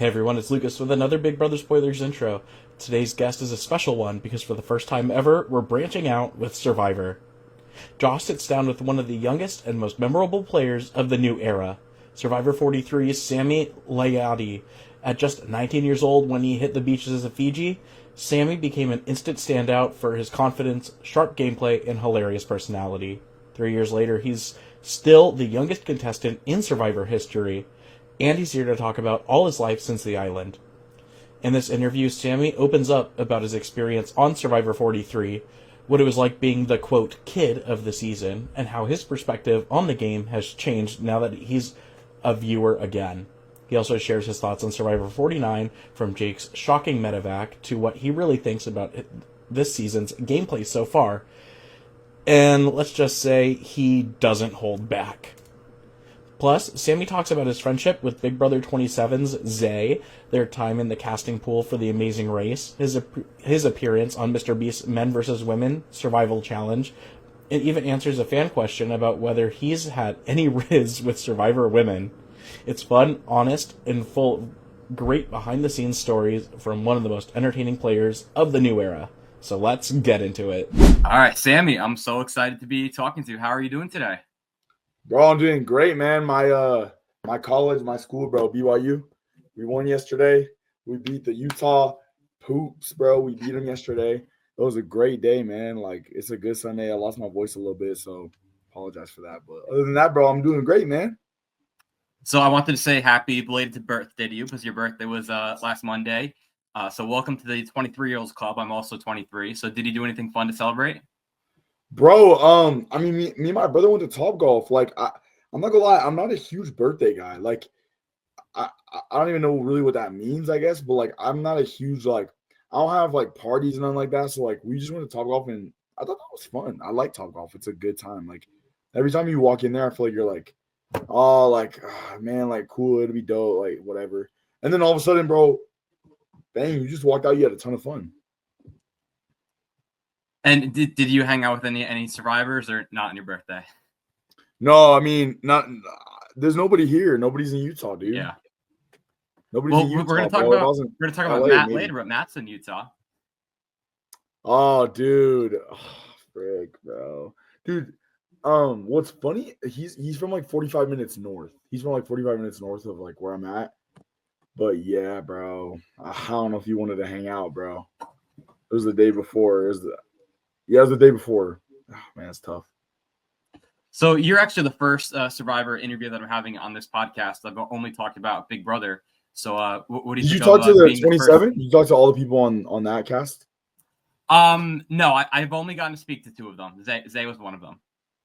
everyone, it's Lucas with another Big Brother Spoilers intro. Today's guest is a special one because for the first time ever, we're branching out with Survivor. Josh sits down with one of the youngest and most memorable players of the new era, Survivor 43's Sami Layadi. At just 19 years old when he hit the beaches of Fiji, Sami became an instant standout for his confidence, sharp gameplay, and hilarious personality. 3 years later, he's still the youngest contestant in Survivor history, and he's here to talk about all his life since the island. In this interview, Sami opens up about his experience on Survivor 43, what it was like being the, quote, kid of the season, and how his perspective on the game has changed now that he's a viewer again. He also shares his thoughts on Survivor 49, from Jake's shocking medevac to what he really thinks about this season's gameplay so far. And let's just say he doesn't hold back. Plus, Sami talks about his friendship with Big Brother 27's Zay, their time in the casting pool for The Amazing Race, his appearance on Mr. Beast's Men vs. Women Survival Challenge, and even answers a fan question about whether he's had any riz with Survivor women. It's fun, honest, and full of great behind-the-scenes stories from one of the most entertaining players of the new era. So let's get into it. All right, Sami, I'm so excited to be talking to you. How are you doing today? Bro, I'm doing great, man. My college, my school, bro, BYU. We won yesterday. We beat the Utah Poops, bro. We beat them yesterday. It was a great day, man. Like, it's a good Sunday. I lost my voice a little bit, so apologize for that. But other than that, bro, I'm doing great, man. So I wanted to say happy belated birthday to you because your birthday was last Monday. So welcome to the 23-year-olds club. I'm also 23. So did you do anything fun to celebrate? Bro, I mean, me and my brother went to Topgolf. Like, I'm not gonna lie, I'm not a huge birthday guy. Like, I don't even know really what that means, I guess. But like, I'm not a huge like, I don't have like parties and nothing like that. So like, we just went to Topgolf and I thought that was fun. I like Topgolf. It's a good time. Like, every time you walk in there, I feel like you're like, oh, like, man, like, cool, it'll be dope, like, whatever. And then all of a sudden, bro, bang, you just walked out. You had a ton of fun. And did you hang out with any survivors or not on your birthday? No, I mean, not. There's nobody here. Nobody's in Utah, dude. Yeah. Nobody's in Utah. We're gonna talk about LA, Matt maybe later, but Matt's in Utah. Oh, dude, frick, bro, dude. What's funny? He's from like 45 minutes north. He's from like 45 minutes north of like where I'm at. But yeah, bro, I don't know if you wanted to hang out, bro. It was the day before. It was the day before. Oh, man, it's tough. So you're actually the first Survivor interview that I'm having on this podcast. I've only talked about Big Brother. So what do you think? Did you talk to the 27? Did you talk to all the people on that cast? No, I've only gotten to speak to two of them. Zay was one of them.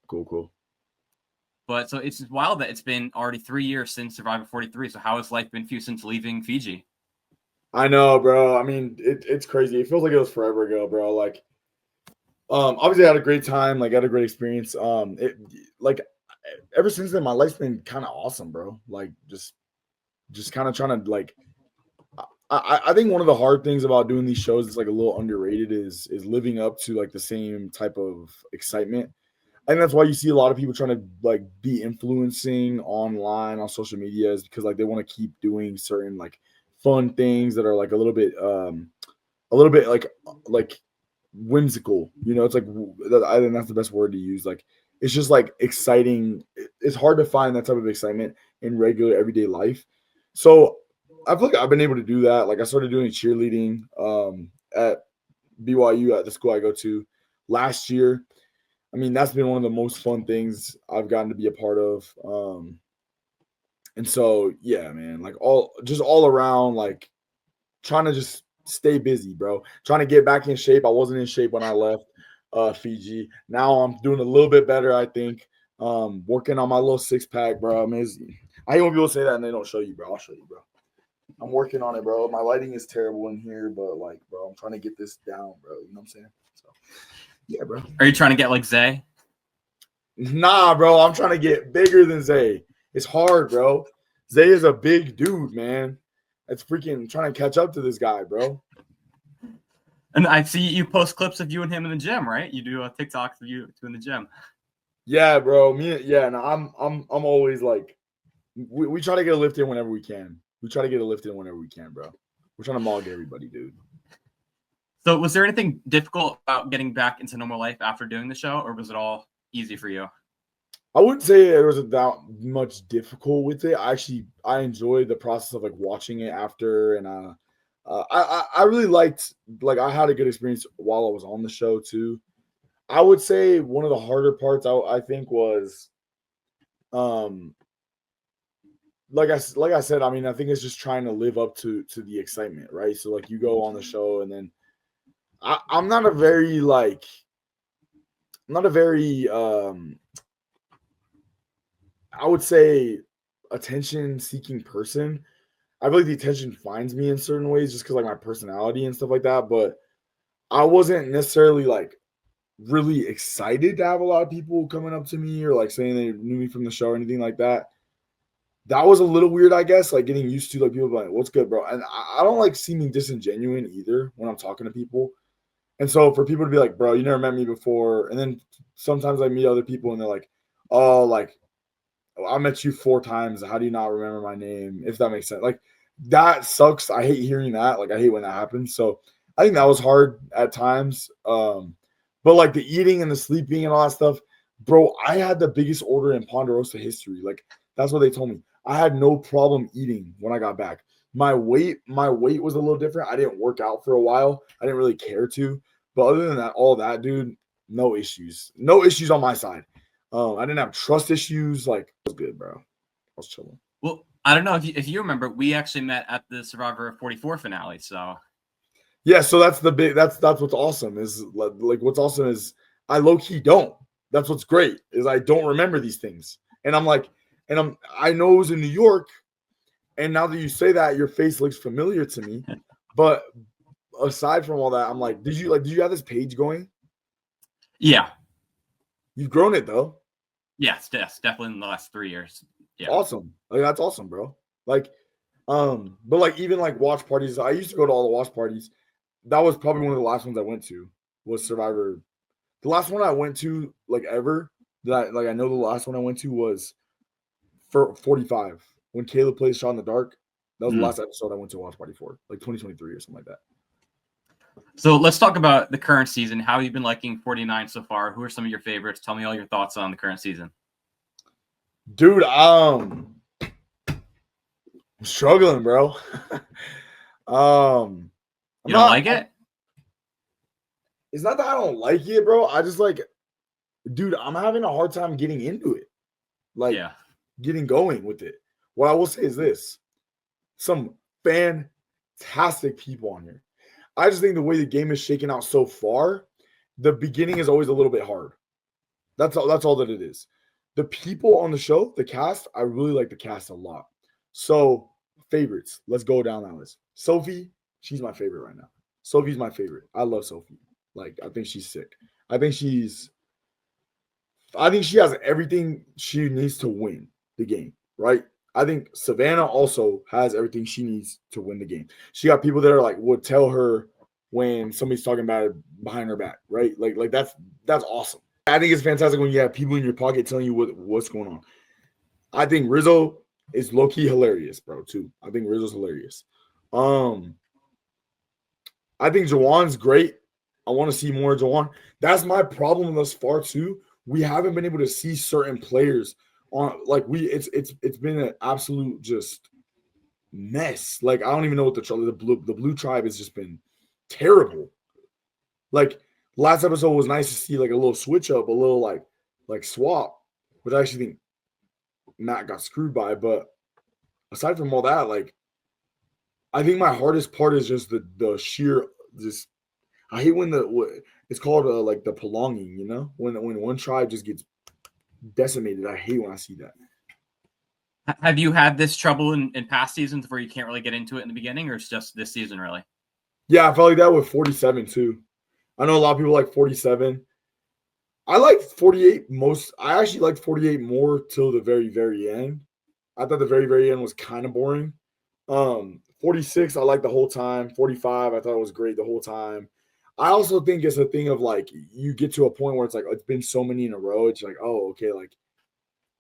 Cool. But so it's just wild that it's been already 3 years since Survivor 43. So how has life been for you since leaving Fiji? I know, bro. I mean, it's crazy. It feels like it was forever ago, bro. Like, obviously I had a great time. Like, I had a great experience. Like, ever since then, my life's been kind of awesome, bro. Like, just kind of trying to like. I think one of the hard things about doing these shows is like a little underrated is living up to like the same type of excitement. And that's why you see a lot of people trying to like be influencing online on social media is because like they want to keep doing certain like fun things that are like a little bit like whimsical, you know. It's like, I think that's the best word to use. Like, it's just like exciting. It's hard to find that type of excitement in regular everyday life. So I feel like I've been able to do that. Like, I started doing cheerleading at BYU at the school I go to last year. I mean, that's been one of the most fun things I've gotten to be a part of. And so, yeah, man, like all around, like trying to just stay busy, bro. Trying to get back in shape. I wasn't in shape when I left Fiji. Now I'm doing a little bit better, I think. Working on my little six-pack, bro. I mean, I hate when people say that and they don't show you, bro. I'll show you, bro. I'm working on it, bro. My lighting is terrible in here, but like, bro, I'm trying to get this down, bro. You know what I'm saying? So, yeah, bro. Are you trying to get like Zay? Nah, bro. I'm trying to get bigger than Zay. It's hard, bro. Zay is a big dude, man. It's freaking trying to catch up to this guy, bro. And I see you post clips of you and him in the gym, right? You do TikToks of you two in the gym. Yeah, bro. I'm always like, we try to get a lift in whenever we can. We try to get a lift in whenever we can, bro. We're trying to mog everybody, dude. So was there anything difficult about getting back into normal life after doing the show, or was it all easy for you? I wouldn't say there was that much difficult with it. I enjoyed the process of like watching it after, and I really liked, like, I had a good experience while I was on the show too. I would say one of the harder parts I think was, like I said, I mean, I think it's just trying to live up to the excitement, right? So like you go on the show, and then I'm not a very I would say attention seeking person. I feel like the attention finds me in certain ways just because like my personality and stuff like that. But I wasn't necessarily like really excited to have a lot of people coming up to me or like saying they knew me from the show or anything like that. That was a little weird, I guess, like getting used to like people being like, "What's good, bro?" And I don't like seeming disingenuous either when I'm talking to people. And so for people to be like, "Bro, you never met me before," and then sometimes I meet other people and they're like, "Oh, like I met you 4 times. How do you not remember my name?" If that makes sense. Like that sucks. I hate hearing that. Like I hate when that happens. So I think that was hard at times. But like the eating and the sleeping and all that stuff, bro, I had the biggest order in Ponderosa history. Like that's what they told me. I had no problem eating when I got back. My weight was a little different. I didn't work out for a while. I didn't really care to. But other than that, all that, dude, no issues. No issues on my side. I didn't have trust issues. Like, it was good, bro. I was chilling. Well, I don't know if you remember, we actually met at the Survivor 44 finale. So yeah, so that's what's awesome is like what's awesome is I low key don't. That's what's great is I don't remember these things, and I know it was in New York, and now that you say that, your face looks familiar to me, but aside from all that, I'm like, did you have this page going? Yeah, you've grown it though. Yes, definitely in the last 3 years. Yeah, awesome. Like that's awesome, bro. Like, but like even like watch parties, I used to go to all the watch parties. That was probably one of the last ones I went to was Survivor. The last one I went to like ever that I know the last one I went to was for 45 when Caleb plays Shot in the Dark. That was the last episode I went to a watch party for, like 2023 or something like that. So let's talk about the current season. How have you been liking 49 so far? Who are some of your favorites? Tell me all your thoughts on the current season. Dude, I'm struggling, bro. You don't like it? It's not that I don't like it, bro. I just like, dude, I'm having a hard time getting into it. Like, getting going with it. What I will say is this: some fantastic people on here. I just think the way the game is shaking out so far, the beginning is always a little bit hard. That's all that it is. The people on the show, the cast, I really like the cast a lot. So, favorites. Let's go down that list. Sophie, she's my favorite right now. Sophie's my favorite. I love Sophie. Like, I think she's sick. I think she has everything she needs to win the game, right? I think Savannah also has everything she needs to win the game. She got people that are like would tell her when somebody's talking about it behind her back, right? Like that's awesome. I think it's fantastic when you have people in your pocket telling you what's going on. I think Rizzo is low-key hilarious, bro, too. I think Rizzo's hilarious. I think Jawan's great. I want to see more of Jawan. That's my problem thus far, too. We haven't been able to see certain players on it's been an absolute just mess. Like I don't even know what the blue tribe has just been terrible. Like last episode was nice to see like a little switch up, a little like swap, which I actually think Matt got screwed by. But aside from all that, like I think my hardest part is just the sheer just. I hate when it's called like the prolonging, you know, when one tribe just gets decimated. I hate when I see that. Have you had this trouble in past seasons where you can't really get into it in the beginning, or it's just this season really? Yeah, I felt like that with 47 too. I know a lot of people like 47. I like 48 most. I actually liked 48 more till the very, very end. I thought the very, very end was kind of boring. 46, I liked the whole time. 45, I thought it was great the whole time. I also think it's a thing of like you get to a point where it's like it's been so many in a row. It's like, oh, okay, like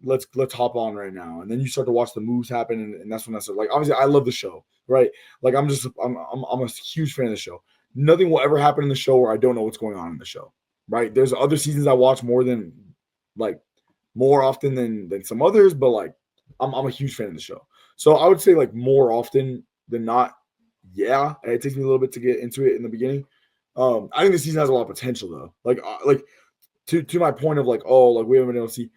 let's hop on right now. And then you start to watch the moves happen, and that's when I start. Like, obviously, I love the show, right? Like, I'm a huge fan of the show. Nothing will ever happen in the show where I don't know what's going on in the show, right? There's other seasons I watch more often than some others, but like I'm a huge fan of the show. So I would say like more often than not, yeah. It takes me a little bit to get into it in the beginning. I think the season has a lot of potential though. Like to my point of like, oh, like we haven't been able to see,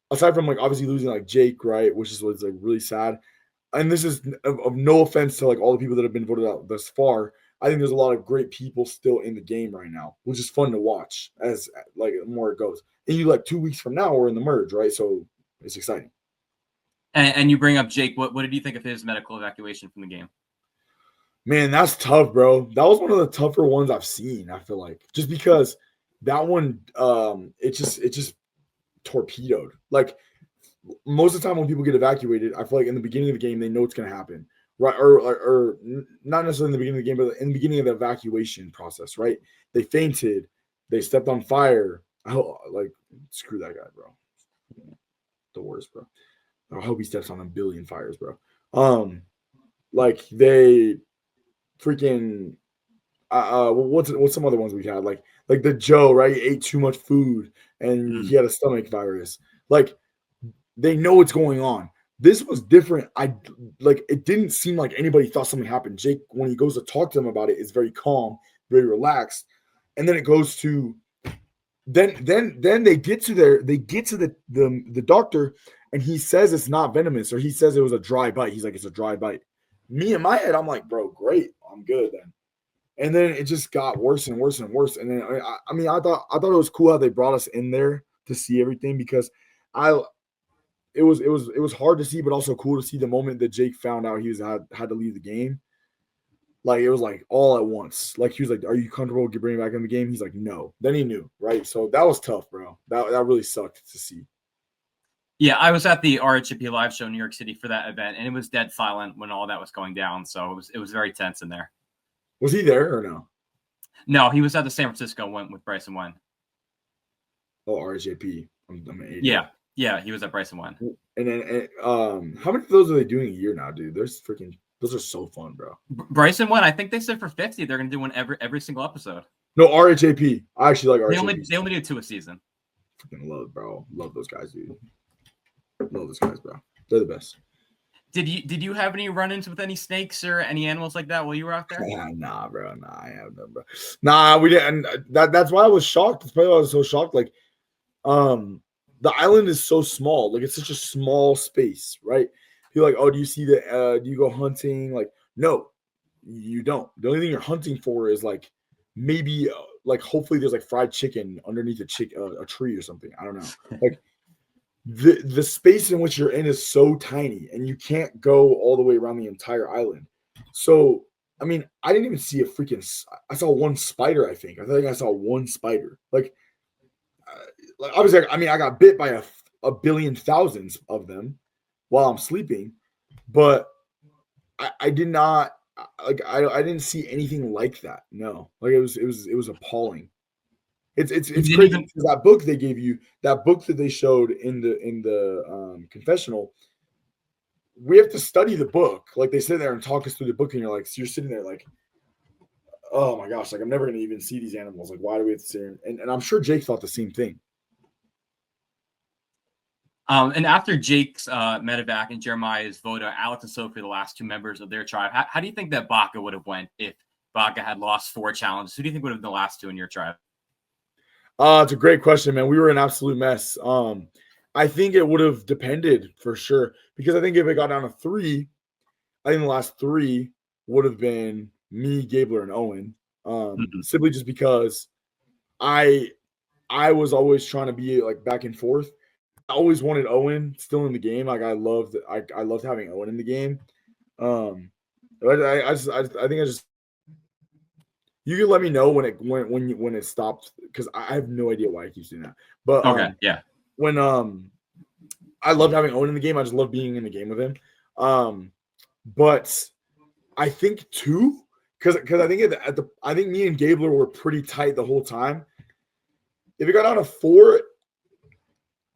aside from like obviously losing like Jake, right, which is what's like really sad. And this is of no offense to like all the people that have been voted out thus far. I think there's a lot of great people still in the game right now, which is fun to watch as like more it goes. And you like 2 weeks from now we're in the merge, right? So it's exciting. And you bring up Jake. What did you think of his medical evacuation from the game? Man, that's tough, bro. That was one of the tougher ones I've seen. I feel like just because that one, it just torpedoed. Like most of the time when people get evacuated, I feel like in the beginning of the game they know it's going to happen, right? Or not necessarily in the beginning of the game, but in the beginning of the evacuation process, right? They fainted, they stepped on fire. Like screw that guy, bro. The worst, bro. I hope he steps on a billion fires, bro. Like they freaking what's some other ones we had? Like the Joe, right? He ate too much food and he had a stomach virus. Like they know what's going on. This was different. It didn't seem like anybody thought something happened. Jake, when he goes to talk to them about it, is very calm, very relaxed. And then it goes to then they get to the doctor, and he says it's not venomous, or he says it was a dry bite. He's like, it's a dry bite. Me in my head, I'm like, bro, great, I'm good then. And then it just got worse and worse and worse. And then I thought it was cool how they brought us in there to see everything, because it was hard to see, but also cool to see the moment that Jake found out he had to leave the game. Like it was like all at once. Like he was like, "Are you comfortable bringing back in the game?" He's like, "No." Then he knew, right? So that was tough, bro. That really sucked to see. Yeah, I was at the RHP live show in New York City for that event, and it was dead silent when all that was going down. So it was very tense in there. Was he there or no? No, he was at the San Francisco one with Bryson One. Oh, RHP. I'm an idiot. Yeah, he was at Bryson One. And then how many of those are they doing a year now, dude? Those are so fun, bro. Bryson One, I think they said for 50 they're gonna do one every single episode. No, RHAP. I actually like RHAP. They only do 2 a season. Freaking love those guys, dude. Love those guys, bro. They're the best. Did you have any run-ins with any snakes or any animals like that while you were out there? Yeah, nah, bro. Nah, I have none, bro. Nah, we didn't. That's why I was shocked. That's probably why I was so shocked. Like, the island is so small. Like, it's such a small space, right? People are like, oh, do you see do you go hunting? Like, no, you don't. The only thing you're hunting for is like maybe like hopefully there's like fried chicken underneath a tree or something. I don't know. Like the space in which you're in is so tiny, and you can't go all the way around the entire island. So I mean, I didn't even see I saw one spider. I think I saw one spider. Like obviously, I mean, I got bit by a billion thousands of them while I'm sleeping, but I did not like I didn't see anything like that. No, like it was appalling. It's crazy because that book they gave you, that book that they showed in the confessional, we have to study the book. Like they sit there and talk us through the book, and you're sitting there like, oh my gosh, like I'm never gonna even see these animals. Like why do we have to sit here? And I'm sure Jake thought the same thing. And after Jake's medevac and Jeremiah's vote, Alex and Sophie are the last 2 members of their tribe. How do you think that Baca would have went if Baca had lost 4 challenges? Who do you think would have been the last 2 in your tribe? It's a great question, man. We were an absolute mess. I think it would have depended for sure, because I think if it got down to 3, I think the last 3 would have been me, Gabler, and Owen. Simply just because I was always trying to be like back and forth. I always wanted Owen still in the game. Like I loved having Owen in the game. But I think you can let me know when it stopped, because I have no idea why I keep doing that. But okay, yeah. When I loved having Owen in the game, I just love being in the game with him. But I think too, because I think I think me and Gabler were pretty tight the whole time. If it got down to 4,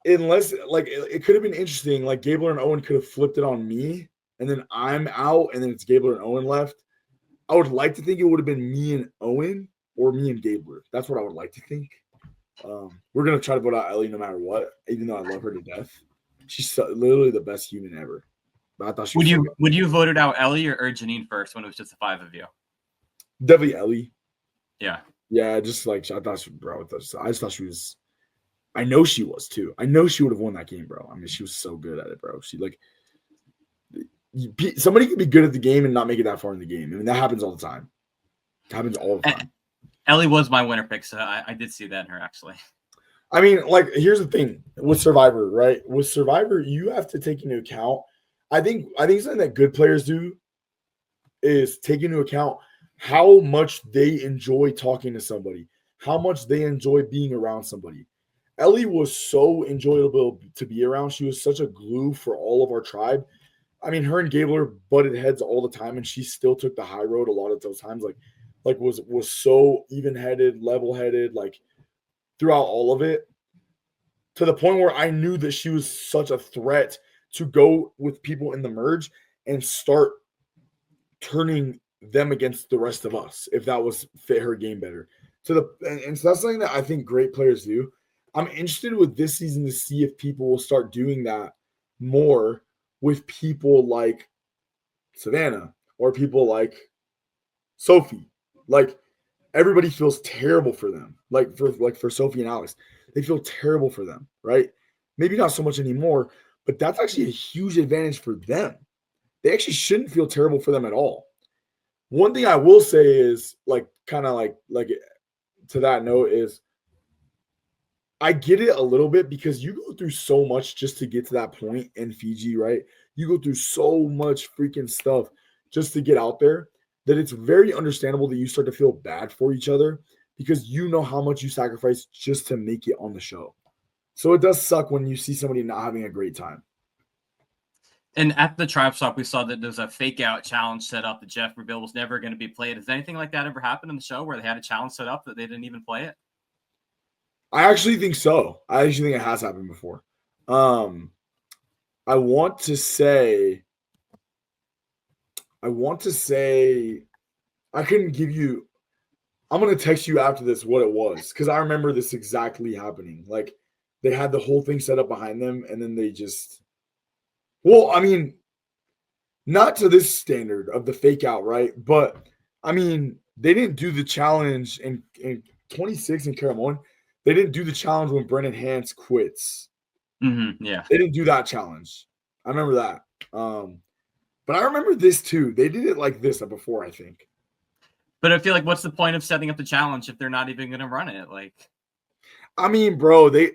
unless like it could have been interesting. Like Gabler and Owen could have flipped it on me, and then I'm out, and then it's Gabler and Owen left. I would like to think it would have been me and Owen or me and Gabler. That's what I would like to think. We're gonna try to vote out Ellie no matter what, even though I love her to death. She's literally the best human ever. But I thought she would you voted out Ellie or Janine first when it was just the 5 of you? definitely Ellie. Yeah. Yeah, just like I thought, bro. I just thought she was. I know she was too. I know she would have won that game, bro. I mean, she was so good at it, bro. She like somebody can be good at the game and not make it that far in the game. I mean, that happens all the time. It happens all the time. Ellie was my winner pick, so I did see that in her actually. I mean, like, here's the thing with Survivor, right? With Survivor, you have to take into account. I think something that good players do is take into account how much they enjoy talking to somebody, how much they enjoy being around somebody. Ellie was so enjoyable to be around. She was such a glue for all of our tribe. I mean, her and Gabler butted heads all the time, and she still took the high road a lot of those times. Like was so even-headed, level-headed, like throughout all of it, to the point where I knew that she was such a threat to go with people in the merge and start turning them against the rest of us if that was fit her game better. And so that's something that I think great players do. I'm interested with this season to see if people will start doing that more with people like Savannah or people like Sophie. Like everybody feels terrible for them. Like for Sophie and Alex, they feel terrible for them, right? Maybe not so much anymore, but that's actually a huge advantage for them. They actually shouldn't feel terrible for them at all. One thing I will say is like kind of like to that note is I get it a little bit because you go through so much just to get to that point in Fiji, right? You go through so much freaking stuff just to get out there that it's very understandable that you start to feel bad for each other because you know how much you sacrifice just to make it on the show. So it does suck when you see somebody not having a great time. And at the Tribe Swap, we saw that there's a fake out challenge set up that Jeff revealed was never going to be played. Has anything like that ever happened in the show where they had a challenge set up that they didn't even play it? I actually think so. I actually think it has happened before. I want to say I couldn't give you. I'm going to text you after this what it was because I remember this exactly happening. Like they had the whole thing set up behind them and then they just. Well, I mean, not to this standard of the fake out, right? But I mean, they didn't do the challenge in 26 in Caramon. They didn't do the challenge when Brennan Hans quits. Mm-hmm, yeah. They didn't do that challenge. I remember that. But I remember this too. They did it like this before, I think. But I feel like what's the point of setting up the challenge if they're not even going to run it? Like, I mean, bro, they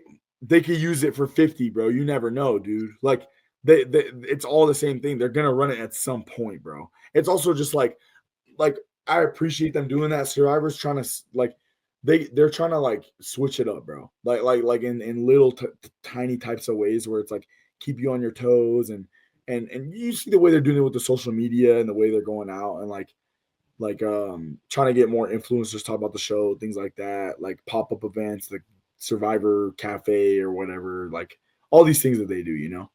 could use it for 50, bro. You never know, dude. Like, it's all the same thing. They're gonna run it at some point, bro. It's also just like I appreciate them doing that. Survivor's trying to like they're trying to like switch it up, bro. Like in little tiny types of ways where it's like keep you on your toes and you see the way they're doing it with the social media and the way they're going out and like trying to get more influencers talk about the show, things like that, like pop-up events, like Survivor Cafe or whatever, like all these things that they do, you know.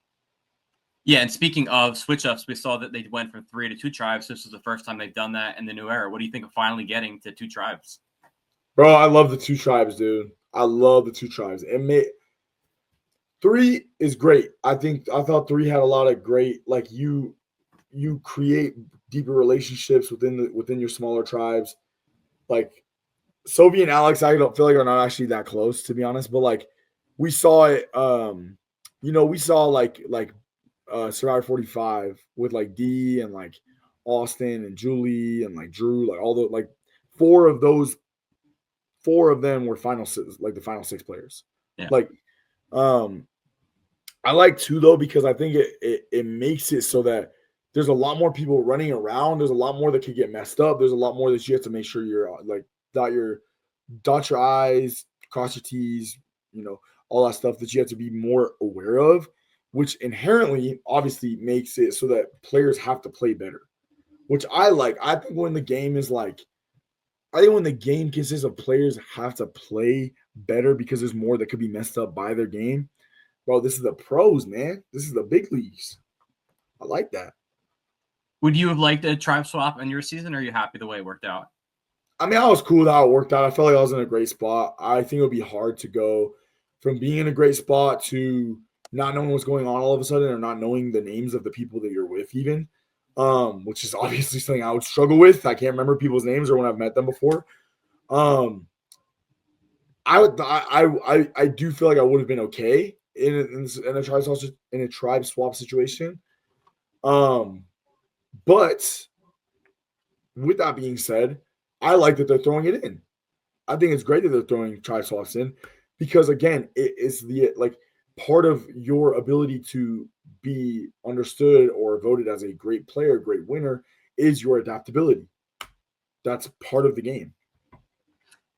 Yeah, and speaking of switch-ups, we saw that they went from 3 to 2 tribes. This is the first time they've done that in the new era. What do you think of finally getting to 2 tribes? Bro, I love the 2 tribes, dude. I love the 2 tribes. 3 is great. I thought 3 had a lot of great, like you create deeper relationships within your smaller tribes. Like Sophie and Alex, I don't feel like are not actually that close, to be honest. But like we saw it, we saw like Survivor 45 with like D and like Austin and Julie and like Drew, like all the like 4 of them were the final 6 players. Yeah. Like I like 2 though because I think it makes it so that there's a lot more people running around. There's a lot more that could get messed up. There's a lot more that you have to make sure you're like dot your I's, cross your T's, all that stuff that you have to be more aware of, which inherently obviously makes it so that players have to play better, which I like. I think when the game consists of players have to play better because there's more that could be messed up by their game, Bro, this is the pros, man. This is the big leagues. I like that. Would you have liked a tribe swap in your season, or are you happy the way it worked out? I mean, I was cool with how it worked out. I felt like I was in a great spot. I think it would be hard to go from being in a great spot to not knowing what's going on all of a sudden, or not knowing the names of the people that you're with, even, which is obviously something I would struggle with. I can't remember people's names or when I've met them before. I do feel like I would have been okay in a tribe swap situation. But with that being said, I like that they're throwing it in. I think it's great that they're throwing tribe swaps in because again, it is the like part of your ability to be understood or voted as a great player, great winner is your adaptability. That's part of the game.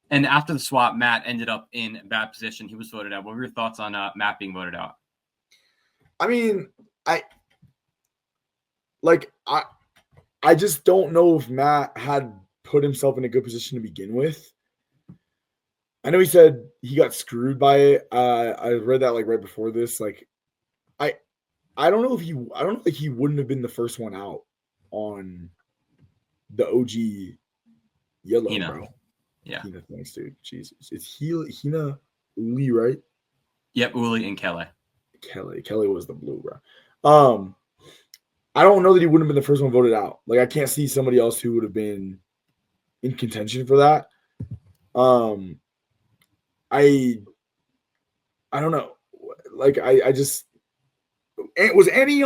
And after the swap, Matt ended up in a bad position. He was voted out. What were your thoughts on Matt being voted out? I mean, I just don't know if Matt had put himself in a good position to begin with. I know he said he got screwed by it. I read that like right before this. Like, I don't know if he wouldn't have been the first one out on the OG yellow, Hina. bro. Yeah. Hina, thanks, dude. Jesus, it's Hina Uli, right? Yep, Uli and Kelly. Kelly was the blue, bro. I don't know that he wouldn't have been the first one voted out. Like, I can't see somebody else who would have been in contention for that. I don't know. Like, I just was Annie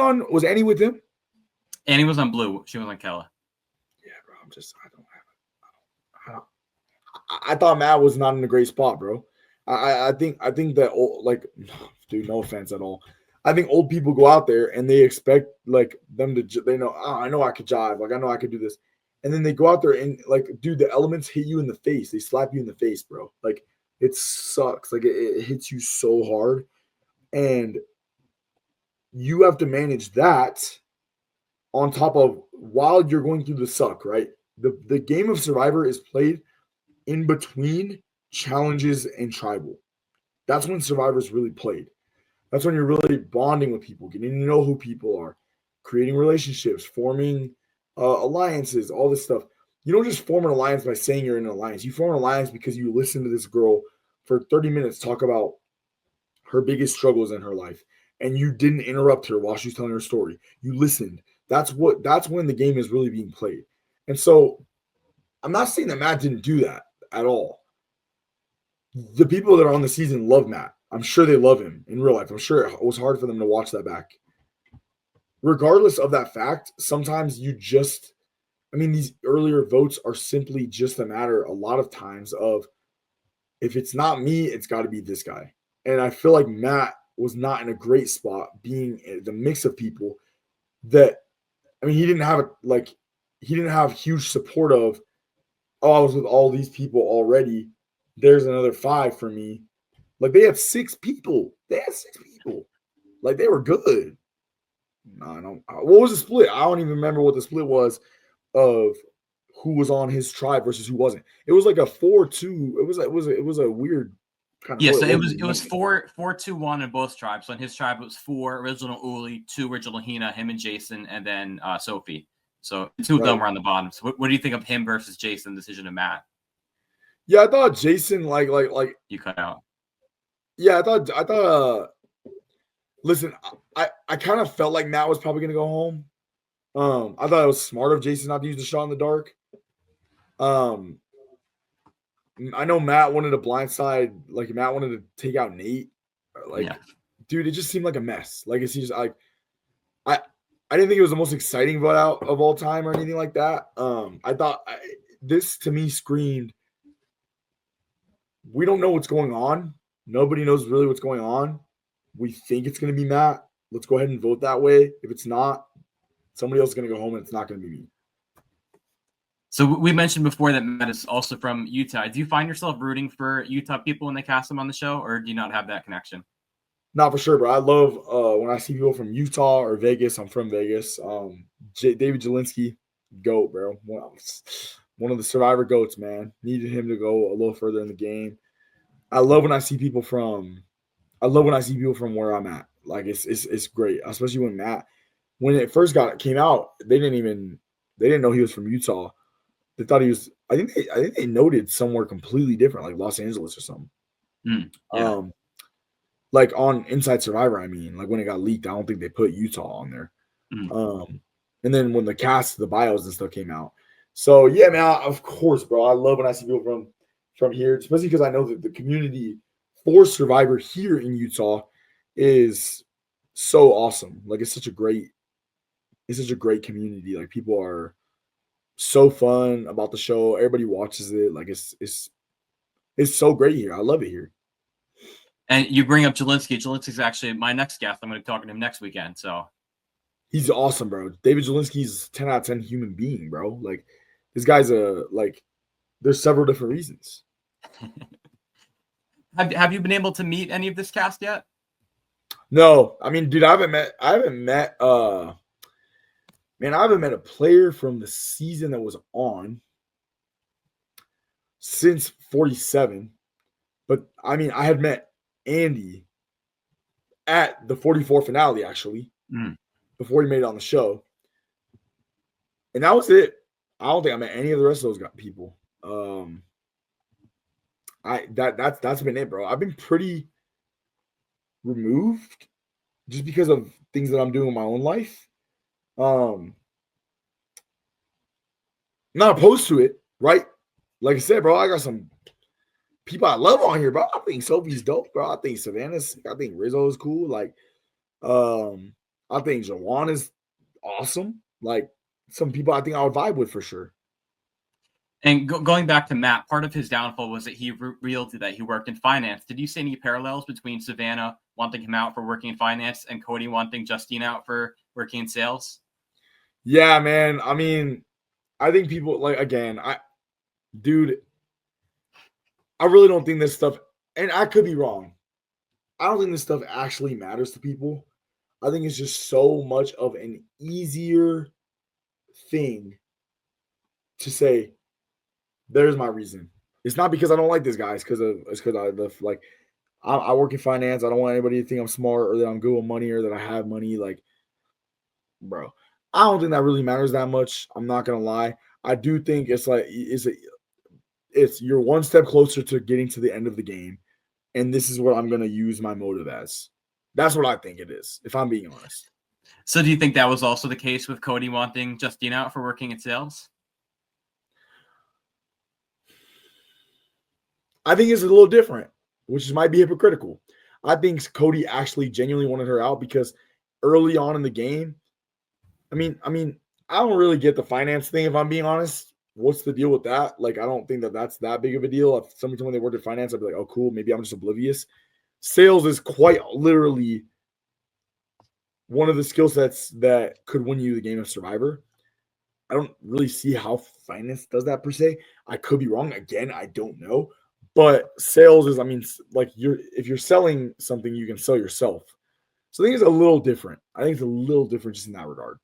with him? Annie was on blue. She was on Kelly. Yeah, bro. I thought Matt was not in a great spot, bro. I think that like, dude, no offense at all. I think old people go out there and they expect like them to, they know, oh, I know I could jive, like I know I could do this, and then they go out there and like, dude, the elements hit you in the face. They slap you in the face, bro. Like it sucks. Like it hits you so hard, and you have to manage that on top of while you're going through the suck, right? The game of Survivor is played in between challenges and tribal. That's when Survivor's really played. That's when you're really bonding with people, getting to know who people are, creating relationships, forming alliances, all this stuff. You don't just form an alliance by saying you're in an alliance. You form an alliance because you listen to this girl for 30 minutes talk about her biggest struggles in her life, and you didn't interrupt her while she's telling her story. You listened. That's when the game is really being played. And so I'm not saying that Matt didn't do that at all. The people that are on the season love Matt. I'm sure they love him in real life. I'm sure it was hard for them to watch that back. Regardless of that fact, sometimes these earlier votes are simply just a matter a lot of times of if it's not me, it's got to be this guy. And I feel like Matt was not in a great spot being the mix of people that, he didn't have huge support of, oh, I was with all these people already. There's another 5 for me. Like they had 6 people. Like they were good. No, what was the split? I don't even remember what the split was of who was on his tribe versus who wasn't. It was like a 4-2. It was a weird kind of. Yeah, so it was 4-2-1 in both tribes. So in his tribe, it was 4 original Uli, 2 original Hina, him and Jason, and then Sophie. So 2 of them were on the bottom. So what do you think of him versus Jason? Decision of Matt. Yeah, I thought Jason like you cut out. Yeah, I thought. Listen, I kind of felt like Matt was probably gonna go home. I thought it was smart of Jason not to use the shot in the dark. I know Matt wanted a blindside, like Matt wanted to take out Nate. Dude, it just seemed like a mess. Like it's just like I didn't think it was the most exciting vote out of all time or anything like that. I thought this to me screamed, we don't know what's going on. Nobody knows really what's going on. We think it's going to be Matt. Let's go ahead and vote that way. If it's not, somebody else is going to go home and it's not going to be me. So we mentioned before that Matt is also from Utah. Do you find yourself rooting for Utah people when they cast them on the show, or do you not have that connection? Not for sure, bro. I love when I see people from Utah or Vegas. I'm from Vegas. David Jelinski, GOAT, bro. One of the Survivor GOATs, man. Needed him to go a little further in the game. I love when I see people from I love when I see people from where I'm at. Like it's great, especially when Matt, when it first came out, they didn't know he was from Utah. They thought he was. I think they noted somewhere completely different, like Los Angeles or something. Yeah. Like on Inside Survivor. I mean, like when it got leaked, I don't think they put Utah on there. And then when the cast, the bios and stuff came out. So yeah, man, of course, bro. I love when I see people from here, especially because I know that the community for Survivor here in Utah is so awesome. Like it's such a great community. Like people are so fun about the show. Everybody watches it. Like it's so great here. I love it here. And you bring up Jelinski. Jelinski's actually my next guest. I'm going to be talking to him next weekend. So he's awesome, bro. David Jelinski's 10 out of 10 human being, bro. Like this guy's there's several different reasons. Have you been able to meet any of this cast yet? No, I mean, dude, I haven't met a player from the season that was on since 47. But I mean, I had met Andy at the 44 finale, actually, before he made it on the show. And that was it. I don't think I met any of the rest of those people. That's been it, bro. I've been pretty removed just because of things that I'm doing in my own life. Not opposed to it, right? Like I said, bro, I got some people I love on here, bro. I think Sophie's dope, bro. I think Savannah's, I think Rizzo is cool. Like, I think Jawan is awesome. Like, some people I think I would vibe with for sure. And going back to Matt, part of his downfall was that he revealed that he worked in finance. Did you see any parallels between Savannah wanting him out for working in finance and Cody wanting Justine out for working in sales? Yeah, man. I mean, I think people like, again, I really don't think this stuff, and I could be wrong. I don't think this stuff actually matters to people. I think it's just so much of an easier thing to say, there's my reason. It's not because I don't like this guy. It's because I work in finance. I don't want anybody to think I'm smart or that I'm good with money or that I have money. Like, bro, I don't think that really matters that much. I'm not gonna lie. I do think it's you're one step closer to getting to the end of the game, and this is what I'm gonna use my motive as. That's what I think it is, if I'm being honest. So do you think that was also the case with Cody wanting Justine out for working in sales? I think it's a little different, which might be hypocritical. I think Cody actually genuinely wanted her out because early on in the game, I mean, I don't really get the finance thing, if I'm being honest. What's the deal with that? Like, I don't think that's that big of a deal. If somebody told me they worked in finance, I'd be like, oh, cool. Maybe I'm just oblivious. Sales is quite literally one of the skill sets that could win you the game of Survivor. I don't really see how finance does that per se. I could be wrong. Again, I don't know. But sales is, I mean, like if you're selling something, you can sell yourself. So I think it's a little different. I think it's a little different just in that regard.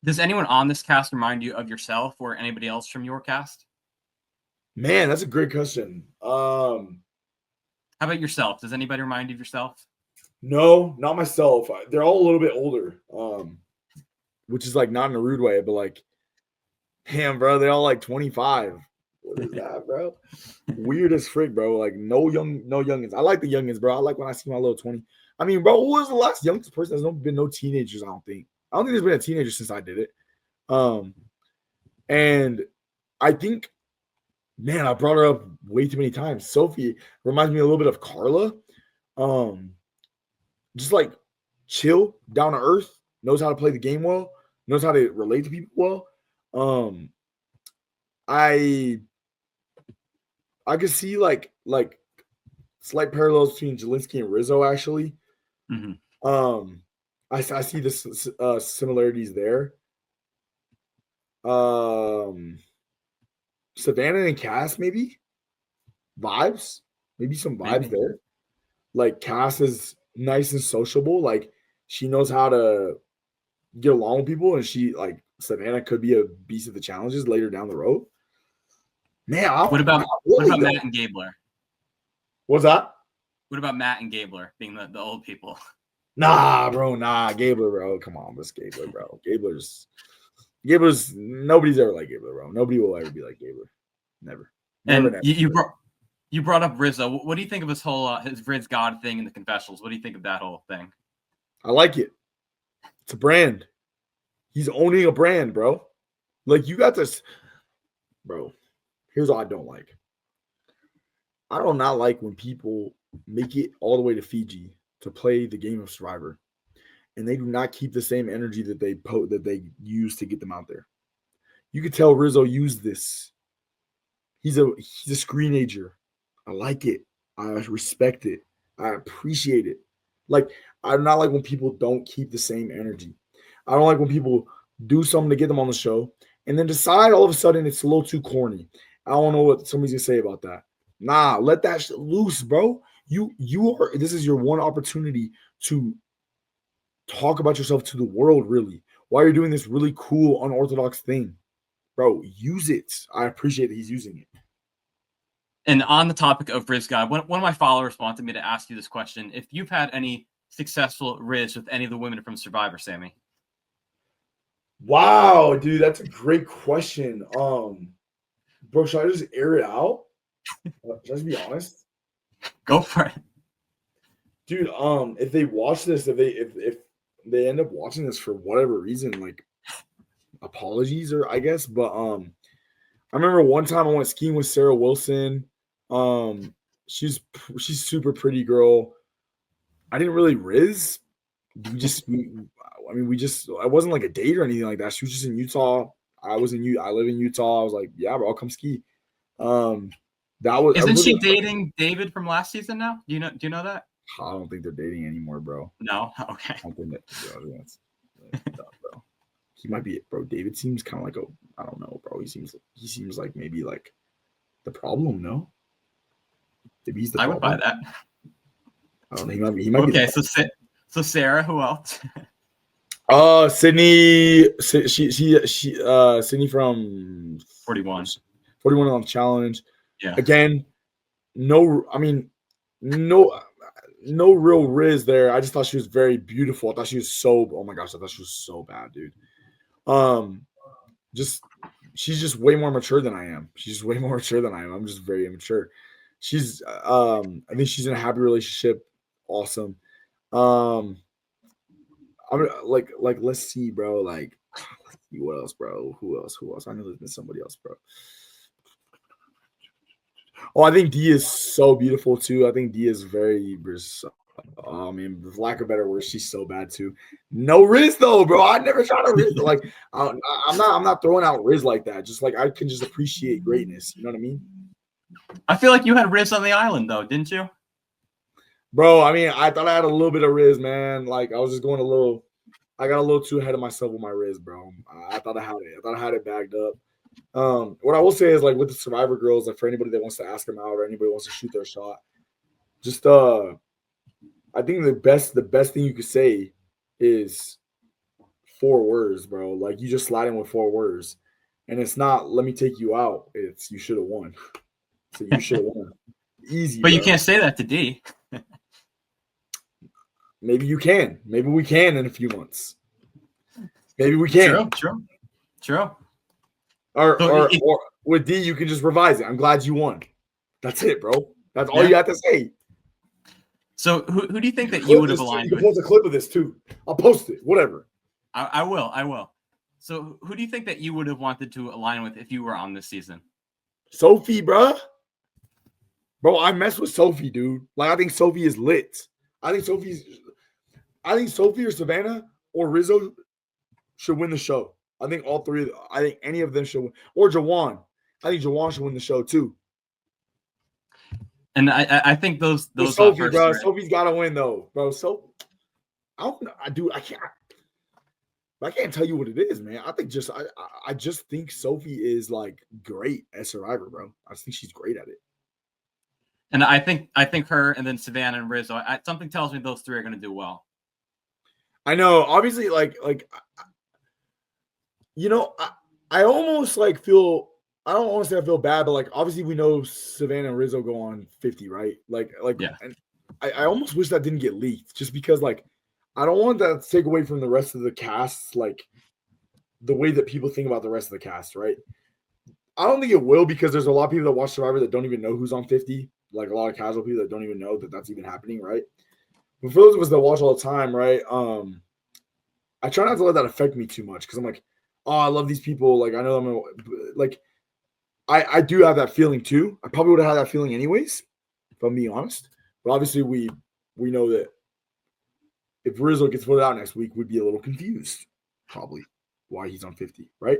Does anyone on this cast remind you of yourself or anybody else from your cast? Man, that's a great question. How about yourself? Does anybody remind you of yourself? No, not myself. They're all a little bit older, which is like not in a rude way, but like, damn, bro, they're all like 25. What is that, bro? Weird as frick, bro. Like no youngins. I like the youngins, bro. I like when I see my little 20. I mean, bro, who was the last youngest person? There's been no teenagers, I don't think there's been a teenager since I did it. And I think, man, I brought her up way too many times. Sophie reminds me a little bit of Carla. Just like chill, down to earth, knows how to play the game well, knows how to relate to people well. I could see like slight parallels between Jelinski and Rizzo, actually. Mm-hmm. I see this similarities there. Savannah and Cass, maybe vibes, maybe some vibes there. Like Cass is nice and sociable. Like she knows how to get along with people, and Savannah could be a beast of the challenges later down the road. Man, what about Matt and Gabler? What's that? What about Matt and Gabler being the old people? Nah, bro. Nah, Gabler, bro. Come on, what's Gabler, bro? Gabler's nobody's ever like Gabler, bro. Nobody will ever be like Gabler. Never. And Never. you brought up Rizzo. What do you think of his whole his Riz God thing in the confessionals? What do you think of that whole thing? I like it. It's a brand. He's owning a brand, bro. Like, you got this, bro. Here's what I don't like. I do not like when people make it all the way to Fiji to play the game of Survivor, and they do not keep the same energy that they use to get them out there. You could tell Rizzo used this. He's a screenager. I like it. I respect it. I appreciate it. Like, I'm not like when people don't keep the same energy. I don't like when people do something to get them on the show and then decide all of a sudden it's a little too corny. I don't know what somebody's gonna say about that. Nah, let that shit loose, bro. This is your one opportunity to talk about yourself to the world, really. Why you're doing this really cool, unorthodox thing. Bro, use it. I appreciate that he's using it. And on the topic of Riz God, one of my followers wanted me to ask you this question. If you've had any successful Riz with any of the women from Survivor, Sammy? Wow, dude, that's a great question. Bro, should I just air it out? Should I just be honest? Go for it. Dude, if they watch this, if they end up watching this for whatever reason, like, apologies, or I guess, but I remember one time I went skiing with Sarah Wilson. She's super pretty girl. I didn't really Riz. I wasn't like a date or anything like that. She was just in Utah. I live in Utah. I was like, yeah, bro, I'll come ski. Isn't she dating David from last season now? Do you know that? I don't think they're dating anymore, bro. No? Okay. I don't think that, bro. He might be, bro. David seems kind of like I don't know, bro. He seems like maybe like the problem, no? Maybe he's the problem. I would buy that. I don't know. He might be. Okay, so Sarah, who else? Sydney. Sydney from 41 on Challenge. Yeah. Again, no real Riz there. I just thought she was very beautiful. I thought she was oh my gosh, I thought she was so bad, dude. She's just way more mature than I am. I'm just very immature. I think she's in a happy relationship. Awesome. I'm like let's see, bro. Like, let's see what else, bro. Who else? I know there's been somebody else, bro. Oh, I think Dee is so beautiful too. I think Dee is very. For lack of better words, she's so bad too. No Riz though, bro. I never try to Riz. Like, I'm not throwing out Riz like that. Just like, I can just appreciate greatness. You know what I mean? I feel like you had Riz on the island though, didn't you? Bro, I mean, I thought I had a little bit of Riz, man. Like, I was just going I got a little too ahead of myself with my Riz, bro. I thought I had it. I thought I had it bagged up. What I will say is, like, with the Survivor girls, like, for anybody that wants to ask them out or anybody wants to shoot their shot, just I think the best thing you could say is 4 words, bro. Like, you just slide in with 4 words, and it's not "let me take you out." It's "you should have won." So you should have won. Easy. But bro. You can't say that to D. Maybe you can. Maybe we can in a few months. Maybe we can. True. Or with D, you can just revise it. I'm glad you won. That's it, bro. That's all you have to say. So who do you think that you would have aligned with? You can post a clip of this too. I'll post it. Whatever. I will. So who do you think that you would have wanted to align with if you were on this season? Sophie, bro. Bro, I mess with Sophie, dude. Like, I think Sophie is lit. I think Sophie or Savannah or Rizzo should win the show. I think all three. I think any of them should win. Or Jawan. I think Jawan should win the show too. And I think those Sophie, bro. Sophie's got to win though, bro. So I don't know. I can't tell you what it is, man. I just think Sophie is like great at Survivor, bro. I just think she's great at it. And I think her and then Savannah and Rizzo. Something tells me those 3 are going to do well. I know. Obviously, like you know, I almost like feel. I don't want to say I feel bad, but like obviously we know Savannah and Rizzo go on 50, right? Like yeah. And I almost wish that didn't get leaked, just because like I don't want that to take away from the rest of the cast, like the way that people think about the rest of the cast, right? I don't think it will, because there's a lot of people that watch Survivor that don't even know who's on 50. Like a lot of casual people that don't even know that that's even happening, right? But for those of us that watch all the time, right? I try not to let that affect me too much, because I'm like, oh, I love these people. Like I know I'm like, I do have that feeling too. I probably would have had that feeling anyways, if I'm being honest. But obviously, we know that if Rizzo gets voted out next week, we'd be a little confused, probably, why he's on 50, right?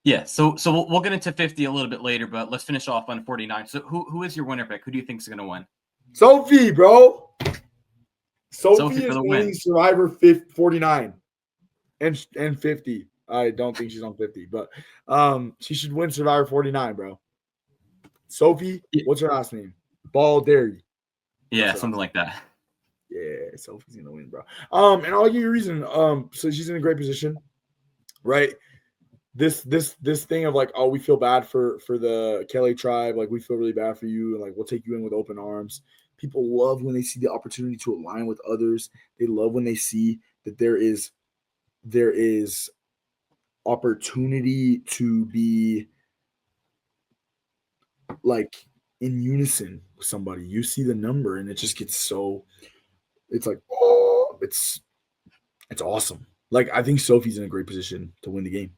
Yeah, so we'll get into 50 a little bit later, but let's finish off on 49. So who is your winner pick? Who do you think is going to win? Sophie, bro. Sophie for is the winning win. Survivor 49 and 50. I don't think she's on 50, but she should win Survivor 49, bro. Sophie, what's her last name? Balderry. Yeah, something like that. Yeah, Sophie's gonna win, bro. And I'll give you a reason. So she's in a great position, right? This thing of like, oh, we feel bad for the Kelly tribe, like we feel really bad for you, and like we'll take you in with open arms. People love when they see the opportunity to align with others. They love when they see that there is opportunity to be like in unison with somebody. You see the number and it just gets so, it's like, oh, it's awesome. Like I think Sophie's in a great position to win the game.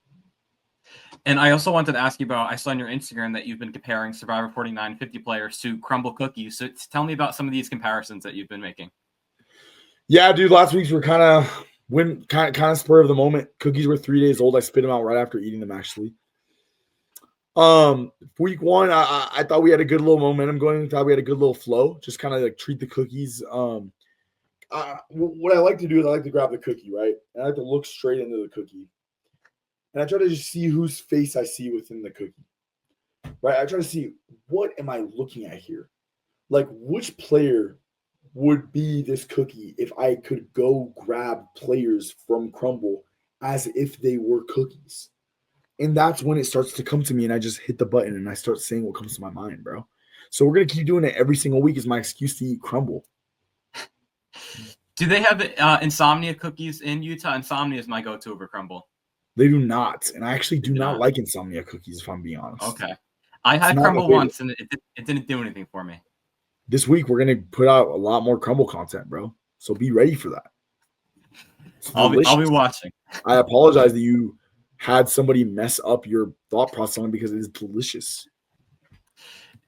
And I also wanted to ask you about, I saw on your Instagram that you've been comparing Survivor 49 50 players to Crumble cookies. So tell me about some of these comparisons that you've been making. Yeah, dude, last week's were kind of spur of the moment. Cookies were 3 days old. I spit them out right after eating them, actually. Week one, I thought we had a good little momentum going. I thought we had a good little flow. Just kind of like treat the cookies. What I like to do is I like to grab the cookie, right? And I like to look straight into the cookie. And I try to just see whose face I see within the cookie, right? I try to see, what am I looking at here? Like, which player would be this cookie if I could go grab players from Crumble as if they were cookies? And that's when it starts to come to me, and I just hit the button and I start saying what comes to my mind, bro. So we're going to keep doing it every single week as my excuse to eat Crumble. Do they have Insomnia cookies in Utah? Insomnia is my go-to over Crumble. They do not. And I actually do not like Insomnia cookies, if I'm being honest. Okay. I had Crumble once, and it didn't do anything for me. This week, we're going to put out a lot more Crumble content, bro. So be ready for that. I'll be watching. I apologize that you had somebody mess up your thought process on, because it is delicious.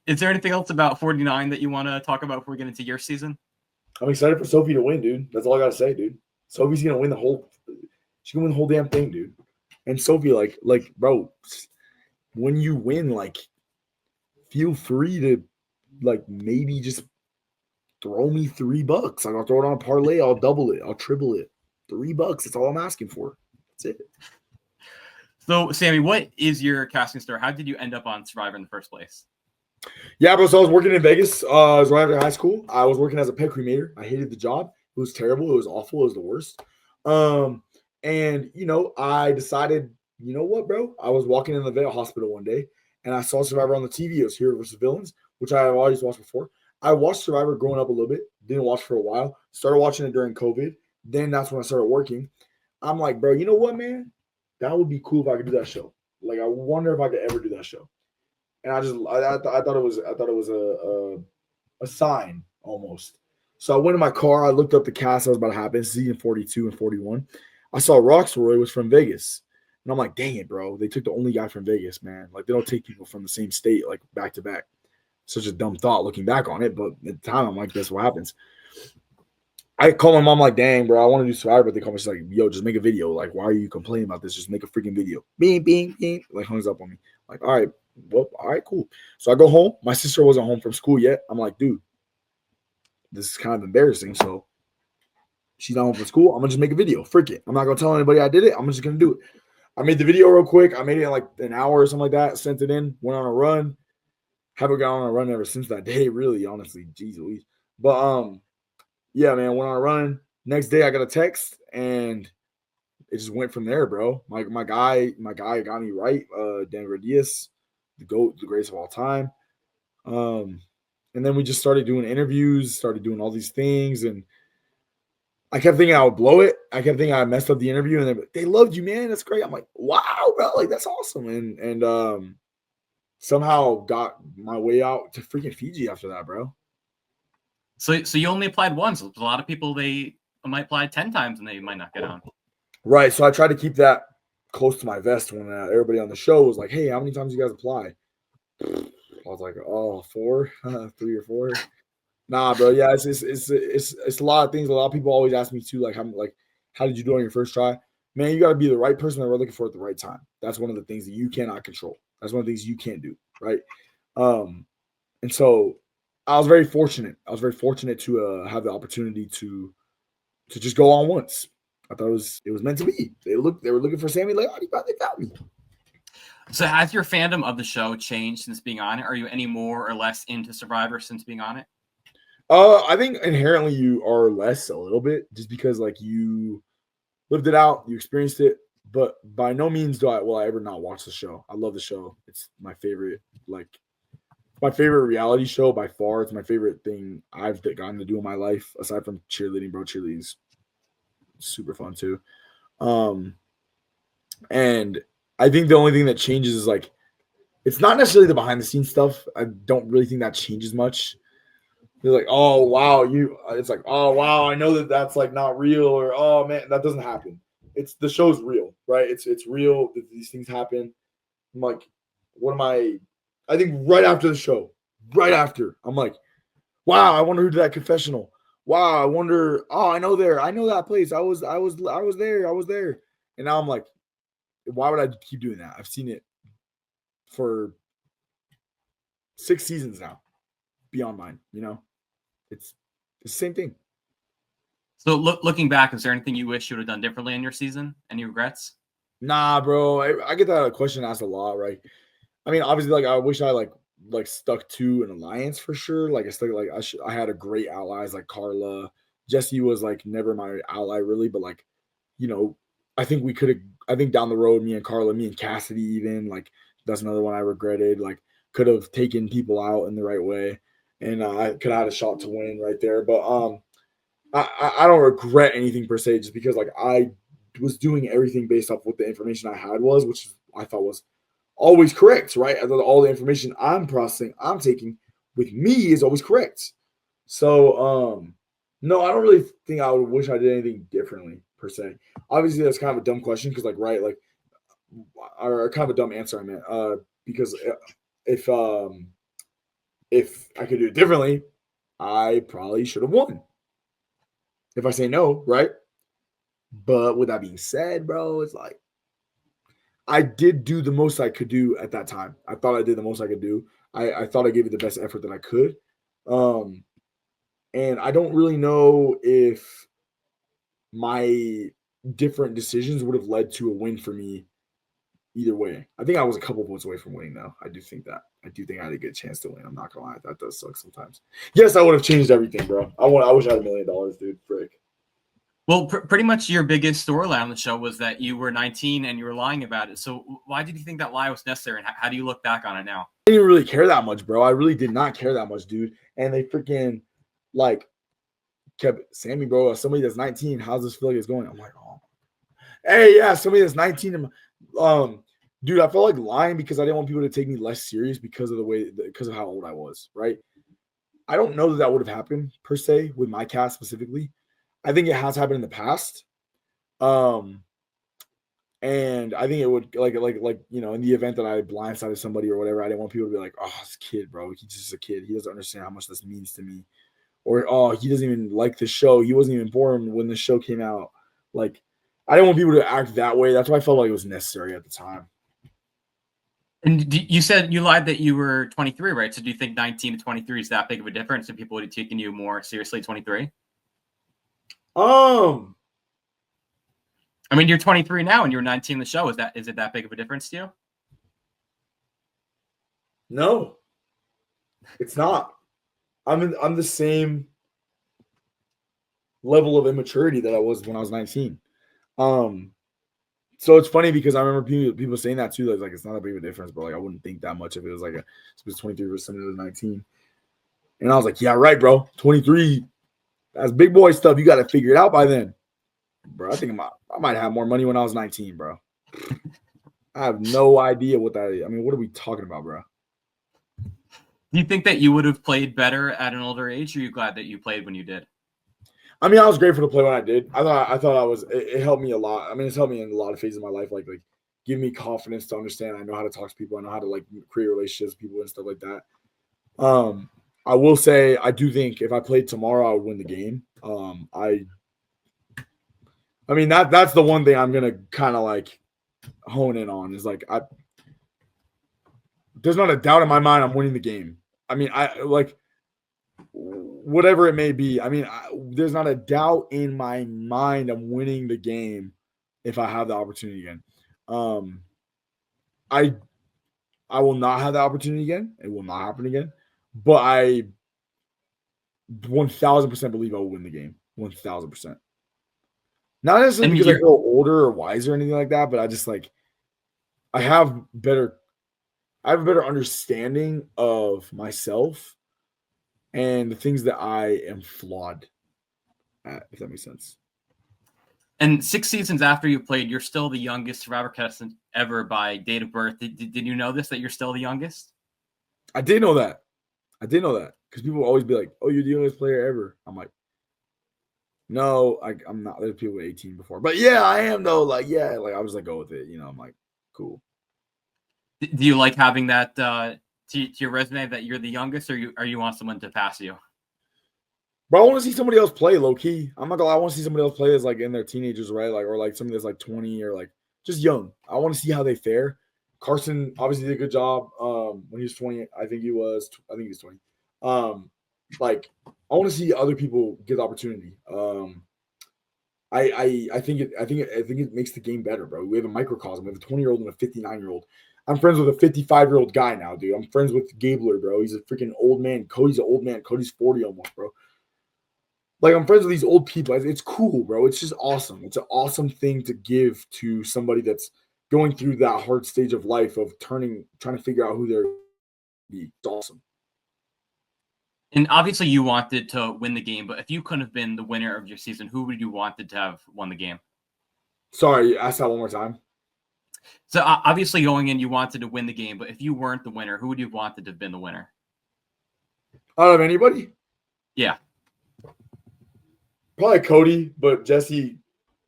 Is there anything else about 49 that you want to talk about before we get into your season? I'm excited for Sophie to win, dude. That's all I got to say, dude. Sophie's going to win the whole – she's going to win the whole damn thing, dude. And Sophie, like, bro, when you win, like, feel free to, like, maybe just throw me $3. Like, I'll throw it on a parlay. I'll double it. I'll triple it. $3. That's all I'm asking for. That's it. So, Sammy, what is your casting story? How did you end up on Survivor in the first place? Yeah, bro. So I was working in Vegas. It was right after high school. I was working as a pet cremator. I hated the job. It was terrible. It was awful. It was the worst. And I decided, you know what, bro? I was walking in the vet hospital one day, and I saw Survivor on the TV. It was Hero versus Villains, which I have always watched before. I watched Survivor growing up a little bit. Didn't watch for a while. Started watching it during COVID. Then that's when I started working. I'm like, bro, you know what, man? That would be cool if I could do that show. Like, I wonder if I could ever do that show. And I thought it was a sign almost. So I went in my car. I looked up the cast that was about to happen, season 42 and 41. I saw Roxroy was from Vegas. And I'm like, dang it, bro. They took the only guy from Vegas, man. Like, they don't take people from the same state, like, back to back. Such a dumb thought looking back on it. But at the time, I'm like, that's what happens. I call my mom like, dang, bro, I want to do Survivor. But they call me, she's like, yo, just make a video. Like, why are you complaining about this? Just make a freaking video. Bing, bing, bing. Like, hangs up on me. Like, all right. Well, all right, cool. So I go home. My sister wasn't home from school yet. I'm like, dude, this is kind of embarrassing. So she's not home from school. I'm going to just make a video. Frick it. I'm not going to tell anybody I did it. I'm just going to do it. I made the video real quick. I made it in like an hour or something like that. Sent it in. Went on a run. Haven't gone on a run ever since that day, really, honestly. Jeez Louise. But, yeah, man, went on a run. Next day, I got a text, and it just went from there, bro. My guy got me right. Dan Diaz, the GOAT, the greatest of all time. And then we just started doing interviews, started doing all these things, and I kept thinking I would blow it. I kept thinking I messed up the interview, and they loved you, man. That's great. I'm like, wow, bro, like that's awesome. And somehow got my way out to freaking Fiji after that, bro. So you only applied once. A lot of people, they might apply 10 times and they might not get on. Right. So I tried to keep that close to my vest when everybody on the show was like, hey, how many times you guys apply? I was like, oh, 4, 3 or 4. Nah, bro. Yeah, it's a lot of things. A lot of people always ask me too, like, how did you do on your first try? Man, you got to be the right person that we're looking for at the right time. That's one of the things that you cannot control. That's one of the things you can't do, right? And so I was very fortunate. I was very fortunate to have the opportunity to just go on once. I thought it was meant to be. They were looking for Sami Layadi, but they got me. So has your fandom of the show changed since being on it? Are you any more or less into Survivor since being on it? I think inherently you are less a little bit, just because like you lived it out, you experienced it, but by no means will I ever not watch the show. I love the show. It's my favorite, my favorite reality show by far. It's my favorite thing I've gotten to do in my life, aside from cheerleading, bro. Cheerleading's super fun too. And I think the only thing that changes is like, it's not necessarily the behind the scenes stuff. I don't really think that changes much. They're like, oh wow, it's like, oh wow, I know that's like not real, or oh man, that doesn't happen. It's the show's real, right? It's real. These things happen. I'm like, what am I think right after the show, I'm like, wow, I wonder who did that confessional. Wow, I wonder. Oh, I know that place. I was there. And now I'm like, why would I keep doing that? I've seen it for 6 seasons now. Beyond mine, it's the same thing. So looking back, is there anything you wish you would have done differently in your season? Any regrets? Nah, bro. I get that question asked a lot, right? I mean, obviously, like I wish I like stuck to an alliance for sure. Like I had a great allies like Carla. Jesse was like never my ally really, but like, I think we could have. I think down the road, me and Carla, me and Cassidy, even like that's another one I regretted. Like could have taken people out in the right way, and I could have had a shot to win right there. But I don't regret anything per se, just because like I was doing everything based off what the information I had was, which I thought was always correct, right? I thought all the information I'm processing, I'm taking with me is always correct. So no, I don't really think I would wish I did anything differently per se. Obviously, that's kind of a dumb question because, like, right, like, or kind of a dumb answer I meant. Because if I could do it differently, I probably should have won. If I say no, right? But with that being said, bro, it's like I did do the most I could do at that time. I thought I did the most I could do. I thought I gave it the best effort that I could. And I don't really know if my different decisions would have led to a win for me either way. I think I was a couple votes away from winning, though. I do think that. I do think I had a good chance to win. I'm not gonna lie, that does suck sometimes. Yes, I would have changed everything, bro. I wish I had $1 million, dude. Frick. Well, pretty much your biggest storyline on the show was that you were 19 and you were lying about it. So why did you think that lie was necessary, and how do you look back on it now? I didn't really care that much, bro. I really did not care that much, dude. And they freaking like kept Sammy, bro. Somebody that's 19, how's this feel like it's going? I'm like, oh, hey, yeah, somebody that's 19. Dude, I felt like lying because I didn't want people to take me less serious because of how old I was, right? I don't know that would have happened per se with my cast specifically. I think it has happened in the past. And I think it would like in the event that I blindsided somebody or whatever, I didn't want people to be like, oh, this kid, bro, he's just a kid. He doesn't understand how much this means to me. Or, oh, he doesn't even like the show. He wasn't even born when the show came out. Like, I didn't want people to act that way. That's why I felt like it was necessary at the time. And you said you lied that you were 23, right? So do you think 19 to 23 is that big of a difference, and people would have taken you more seriously 23? I mean, you're 23 now and you're 19 in the show. Is it that big of a difference to you? No, it's not. I'm the same level of immaturity that I was when I was 19. So it's funny because I remember people saying that too. Like it's not a big of a difference, but like I wouldn't think that much if it was like it was 23 versus somebody who was 19. And I was like, yeah, right, bro. 23, that's big boy stuff. You got to figure it out by then. Bro, I think I might have more money when I was 19, bro. I have no idea what that is. I mean, what are we talking about, bro? Do you think that you would have played better at an older age, or are you glad that you played when you did? I mean, I was grateful to play when I did. I thought I was. It helped me a lot. I mean, it's helped me in a lot of phases of my life. Like give me confidence to understand. I know how to talk to people. I know how to like create relationships with people and stuff like that. I will say I do think if I played tomorrow, I would win the game. I mean that's the one thing I'm gonna kind of like hone in on is like there's not a doubt in my mind I'm winning the game. I mean, I like whatever it may be. I mean, there's not a doubt in my mind I'm winning the game if I have the opportunity again. I will not have the opportunity again. It will not happen again. But I 1000% believe I will win the game. 1000%. Not necessarily because I feel older or wiser or anything like that, but I just like I have a better understanding of myself and the things that I am flawed at, if that makes sense. And 6 seasons after you played, you're still the youngest Survivor contestant ever by date of birth. Did you know this, that you're still the youngest? I did know that. Because people will always be like, oh, you're the youngest player ever. I'm like, no, I'm not. There's people with 18 before. But yeah, I am though. Like, yeah, like I was like, go with it. You know, I'm like, cool. Do you like having that to your resume that you're the youngest, or you want someone to pass you? Bro, I want to see somebody else play low key. I'm not gonna lie, I want to see somebody else play as like in their teenagers, right? Like, or like somebody that's like 20 or like just young. I want to see how they fare. Carson obviously did a good job when he was 20. I think he was 20. Like I want to see other people get the opportunity. I think it makes the game better, bro. We have a microcosm. We have a 20-year-old and a 59-year-old. I'm friends with a 55-year-old guy now, dude. I'm friends with Gabler, bro. He's a freaking old man. Cody's an old man. Cody's 40 almost, bro. Like, I'm friends with these old people. It's cool, bro. It's just awesome. It's an awesome thing to give to somebody that's going through that hard stage of life of trying to figure out who they're be. It's awesome. And obviously you wanted to win the game, but if you couldn't have been the winner of your season, who would you wanted to have won the game? Sorry, ask that one more time. So obviously going in, you wanted to win the game, but if you weren't the winner, who would you have wanted to have been the winner? Out of anybody? Yeah. Probably Cody, but Jesse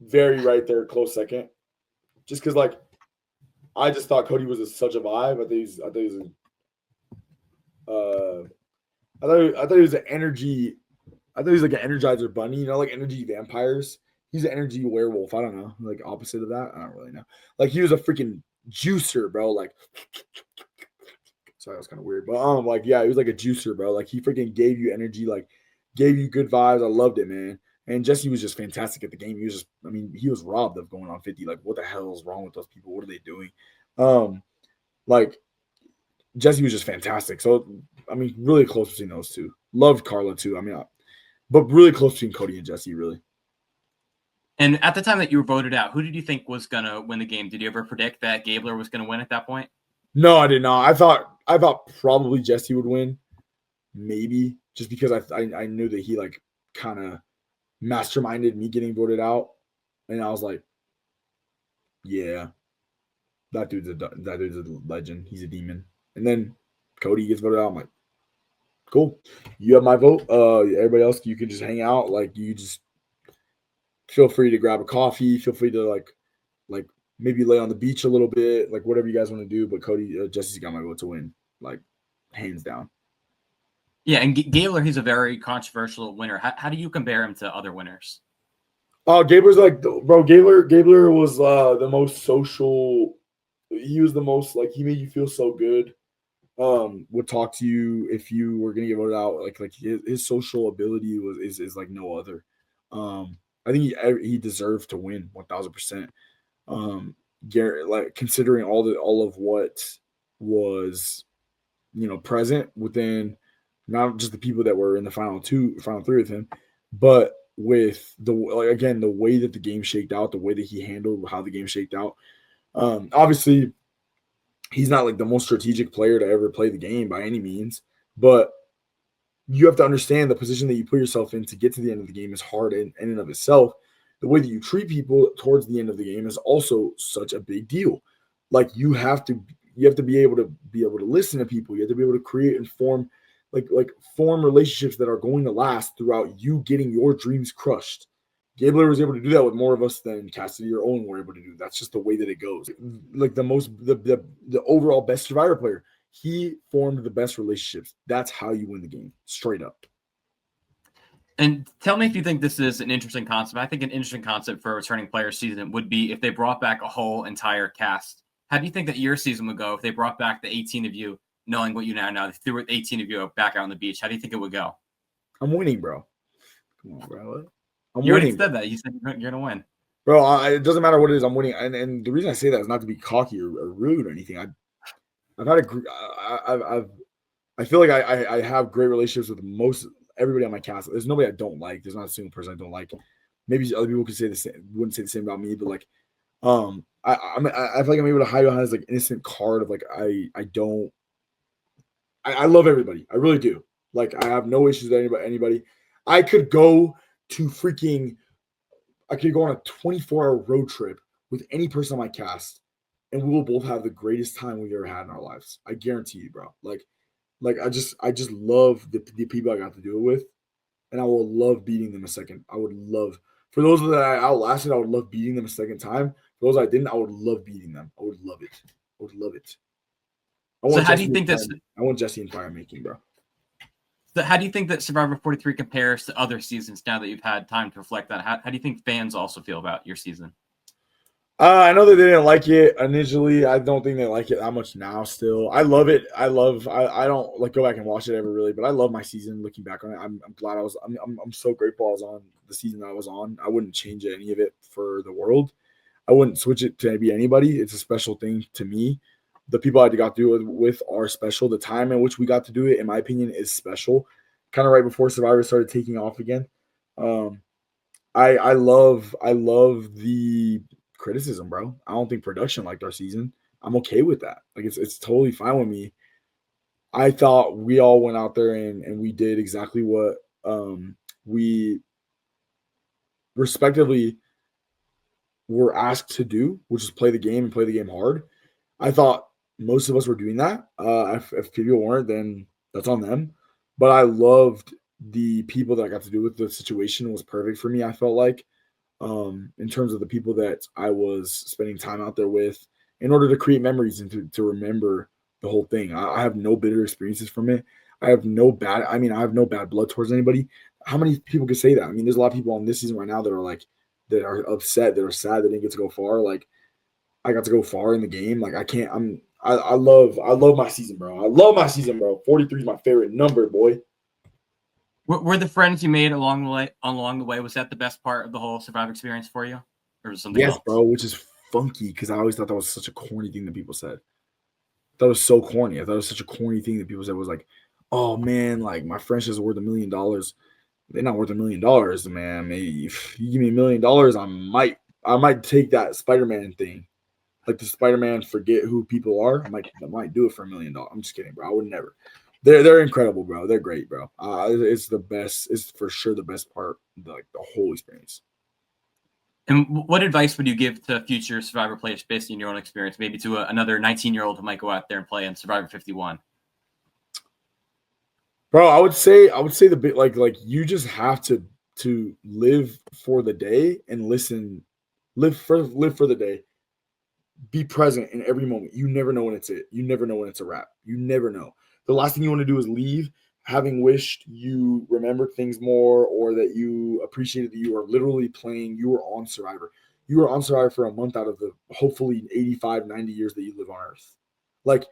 very right there, close second. Just because, like, I just thought Cody was such a vibe. I thought he was an energy. I thought he was like an Energizer bunny, you know, like energy vampires. He's an energy werewolf. I don't know, like opposite of that. I don't really know. Like he was a freaking juicer, bro. Like, sorry, that was kind of weird, but like yeah, he was like a juicer, bro. Like he freaking gave you energy, like gave you good vibes. I loved it, man. And Jesse was just fantastic at the game. He was just, I mean, he was robbed of going on 50. Like, what the hell is wrong with those people? What are they doing? Like Jesse was just fantastic. So, I mean, really close between those two. Loved Carla too. I mean, but really close between Cody and Jesse, really. And at the time that you were voted out, who did you think was going to win the game? Did you ever predict that Gabler was going to win at that point? No, I did not. I thought probably Jesse would win. Maybe just because I knew that he like kind of masterminded me getting voted out. And I was like, yeah, that dude's a legend. He's a demon. And then Cody gets voted out. I'm like, cool. You have my vote. Everybody else, you can just hang out. Like, you just feel free to grab a coffee. Feel free to like maybe lay on the beach a little bit. Like, whatever you guys want to do. But Cody, Jesse's got my vote to win. Like, hands down. Yeah, and Gabler, he's a very controversial winner. How do you compare him to other winners? Gabler's like, bro, Gabler was the most social. He was the most, like, he made you feel so good. Would talk to you if you were gonna get voted out. Like his social ability is like no other. I think he deserved to win 1000%. Garrett, like considering all of what was, you know, present within not just the people that were in the final three with him, but with the way that the game shaked out, the way that he handled how the game shaked out. Obviously, he's not like the most strategic player to ever play the game by any means, but you have to understand the position that you put yourself in to get to the end of the game is hard in and of itself. The way that you treat people towards the end of the game is also such a big deal. Like you have to be able to listen to people. You have to be able to create and form form relationships that are going to last throughout you getting your dreams crushed. Gabler was able to do that with more of us than Cassidy or Owen were able to do. That's just the way that it goes. Like the overall best Survivor player, he formed the best relationships. That's how you win the game, straight up. And tell me if you think this is an interesting concept. I think an interesting concept for a returning player season would be if they brought back a whole entire cast. How do you think that your season would go if they brought back the 18 of you, knowing what you now know? They threw 18 of you back out on the beach. How do you think it would go? I'm winning, bro. Come on, bro. You already said that. You said you're going to win. Bro, it doesn't matter what it is. I'm winning. And the reason I say that is not to be cocky or rude or anything. I feel like I have great relationships with most everybody on my cast. There's nobody I don't like. There's not a single person I don't like. Maybe other people could say the same, wouldn't say the same about me, but like, I feel like I'm able to hide behind this like innocent card of like I love everybody. I really do. Like I have no issues with anybody. I could go on a 24-hour road trip with any person on my cast, and we will both have the greatest time we've ever had in our lives. I guarantee you, bro. Like I just love the people I got to do it with, and I will love beating them a second. I would love, for those that I outlasted, I would love beating them a second time. For those I didn't, I would love beating them. I would love it. I would love it. So how do you think that's? I want Jesse and Fire making, bro. So how do you think that Survivor 43 compares to other seasons now that you've had time to reflect on? How do you think fans also feel about your season? I know that they didn't like it initially. I don't think they like it that much now still. I love it. I don't like go back and watch it ever really, but I love my season looking back on it. I'm glad I'm so grateful I was on the season that I was on. I wouldn't change any of it for the world. I wouldn't switch it to maybe anybody. It's a special thing to me. The people I got to do it with are special. The time in which we got to do it, in my opinion, is special. Kind of right before Survivor started taking off again. I love the criticism, bro. I don't think production liked our season. I'm okay with that. Like it's totally fine with me. I thought we all went out there and we did exactly what we respectively were asked to do, which is play the game and play the game hard. I thought most of us were doing that. If people weren't, then that's on them. But I loved the people that I got to do with. The situation was perfect for me, I felt like, in terms of the people that I was spending time out there with in order to create memories and to remember the whole thing. I have no bitter experiences from it. I have no bad blood towards anybody. How many people could say that? I mean, there's a lot of people on this season right now that are upset, that are sad they didn't get to go far. Like, I got to go far in the game. Like, I love my season, bro. I love my season, bro. 43 is my favorite number, boy. Were the friends you made along the way, was that the best part of the whole Survivor experience for you? Or was something else? Yes, bro, which is funky because I always thought that was such a corny thing that people said. That was so corny. I thought it was such a corny thing that people said was like, oh man, like my friendship's worth $1 million. They're not worth $1 million, man. Maybe if you give me $1 million, I might take that Spider-Man thing. Like the Spider-Man forget who people are. I might do it for $1 million. I'm just kidding, bro. I would never. They're incredible, bro. They're great, bro. It's the best. It's for sure the best part, like the whole experience. And what advice would you give to future Survivor players based on your own experience, maybe to another 19-year-old who might go out there and play in Survivor 51? Bro, I would say the bit like you just have to live for the day and listen, live for the day. Be present in every moment. You never know when it's it. You never know when it's a wrap. You never know. The last thing you want to do is leave having wished you remembered things more or that you appreciated that you are literally playing. You were on Survivor. You were on Survivor for a month out of the hopefully 85, 90 years that you live on Earth. Like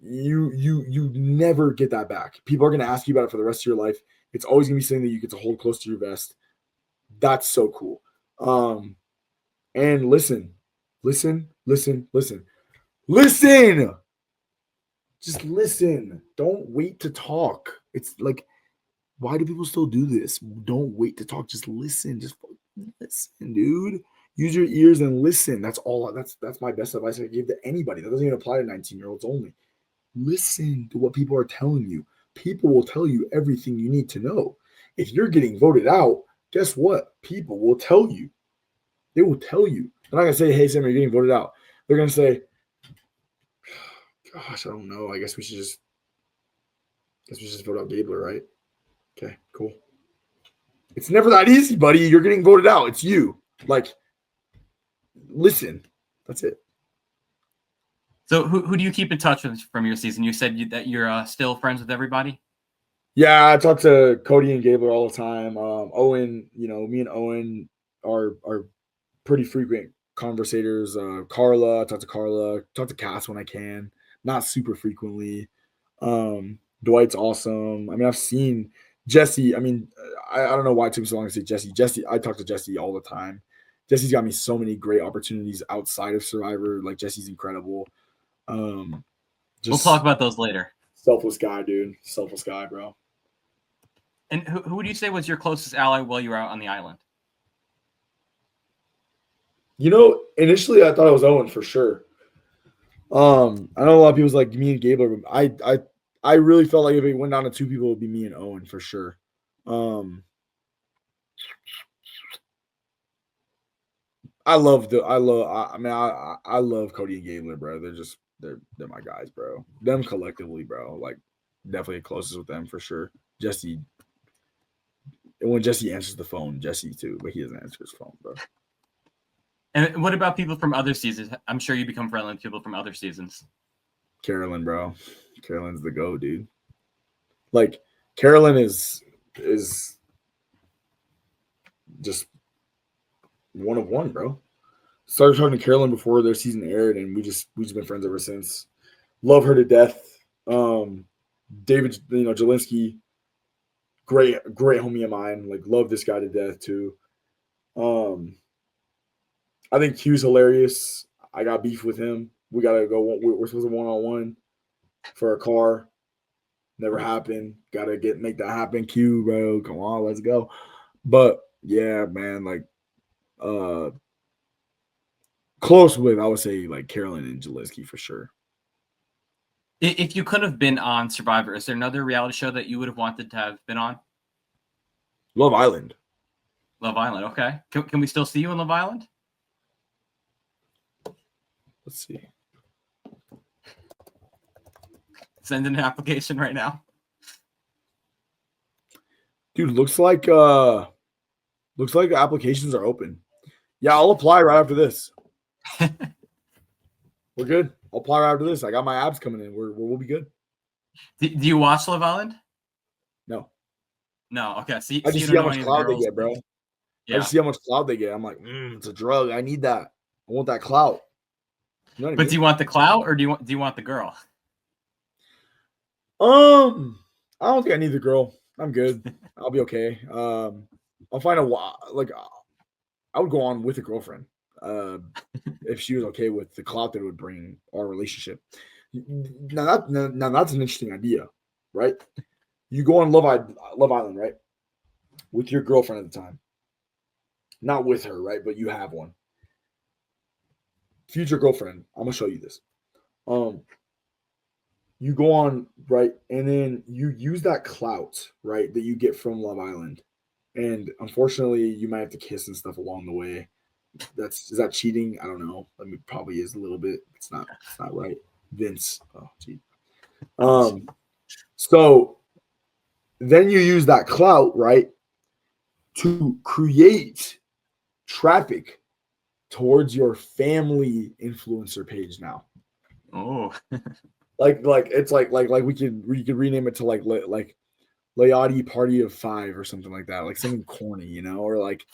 you never get that back. People are going to ask you about it for the rest of your life. It's always going to be something that you get to hold close to your vest. That's so cool. And listen. Just listen. Don't wait to talk. It's like, why do people still do this? Don't wait to talk. Just listen. Just listen, dude. Use your ears and listen. That's all. That's my best advice I give to anybody. That doesn't even apply to 19-year-olds only. Listen to what people are telling you. people will tell you everything you need to know. If you're getting voted out, guess what? People will tell you. They will tell you. They're not going to say, hey, Sam, you're getting voted out. They're going to say, gosh, I don't know. I guess we should just vote out Gabler, right? Okay, cool. It's never that easy, buddy. You're getting voted out. It's you. Like, listen. That's it. So who do you keep in touch with from your season? You said that you're still friends with everybody? Yeah, I talk to Cody and Gabler all the time. Owen, me and Owen are pretty frequent conversators. Carla, I talk to Cass when I can, not super frequently. Dwight's awesome. I mean, I've seen Jesse. I mean, I don't know why it took me so long to say Jesse. I talk to Jesse all the time. Jesse's got me so many great opportunities outside of Survivor. Like, Jesse's incredible. We'll talk about those later. Selfless guy, dude. Selfless guy, bro. And who would you say was your closest ally while you were out on the island? Initially I thought it was Owen for sure. I know a lot of people's like me and Gabler, but I really felt like if it went down to two people, it would be me and Owen for sure. I love Cody and Gabler, bro. They're my guys, bro. Them collectively, bro. Like, definitely closest with them for sure. Jesse, and when Jesse answers the phone, Jesse too, but he doesn't answer his phone, bro. And what about people from other seasons? I'm sure you become friendly with people from other seasons. Carolyn, bro. Carolyn's the go, dude. Like, Carolyn is just one of one, bro. Started talking to Carolyn before their season aired, and we just been friends ever since. Love her to death. David, Jelinski, great homie of mine. Like, love this guy to death too. I think Q's hilarious. I got beef with him. We gotta go. We're supposed to 1-on-1 for a car. Never happened. Gotta make that happen. Q, bro. Come on, let's go. But yeah, man, like, close with, I would say, like, Carolyn and Jelinski for sure. If you could have been on Survivor, is there another reality show that you would have wanted to have been on? Love Island. Love Island, okay. Can we still see you in Love Island? Let's see. Send in an application right now. Dude, looks like the applications are open. Yeah, I'll apply right after this. We're good. I'll apply right after this. I got my abs coming in. We'll be good. Do you watch Love Island? No. No. Okay. I just see how much clout they get, bro. Yeah. I just see how much clout they get. I'm like, it's a drug. I need that. I want that clout. You know what I mean? Do you want the clout or do you want the girl? I don't think I need the girl. I'm good. I'll be okay. I'll find I would go on with a girlfriend. If she was okay with the clout that it would bring our relationship. Now that's an interesting idea, right? You go on Love Island, right? With your girlfriend at the time. Not with her, right? But you have one. Future girlfriend. I'm gonna show you this. You go on, right, and then you use that clout, right, that you get from Love Island. And unfortunately, you might have to kiss and stuff along the way. Is that cheating? I don't know. I mean, probably is a little bit. It's not right. Vince. Oh, gee. So then you use that clout, right, to create traffic towards your family influencer page now. Oh. like it's like we could rename it to like Layadi Party of 5 or something like that, like something corny, or like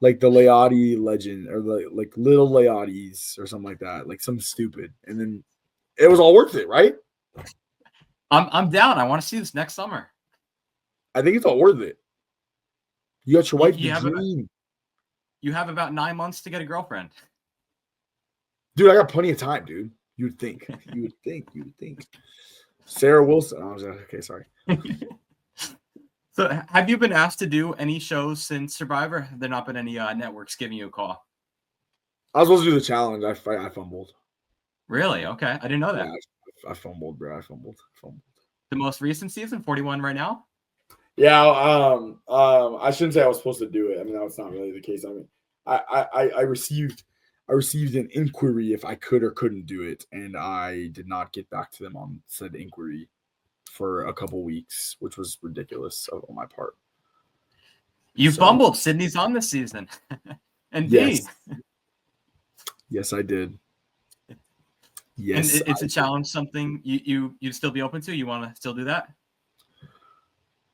the Layadi legend or the like little Layadis or something like that, like something stupid, and then it was all worth it, right? I'm down. I want to see this next summer. I think it's all worth it. You got your wife. You have about 9 months to get a girlfriend. Dude, I got plenty of time, dude. You would think. Sarah Wilson. Oh, okay, sorry. So have you been asked to do any shows since Survivor? Have there not been any networks giving you a call? I was supposed to do the challenge. I fumbled. Really? Okay. I didn't know that. Yeah, I fumbled, bro. I fumbled. the most recent season, 41 right now? Yeah, I shouldn't say I was supposed to do it. I mean, that's not really the case. I mean, I received an inquiry if I could or couldn't do it, and I did not get back to them on said inquiry for a couple weeks, which was ridiculous on my part. You fumbled. Sydney's on this season. And yes, yes, I did. Yes, and it's a challenge. Something you'd still be open to. You want to still do that?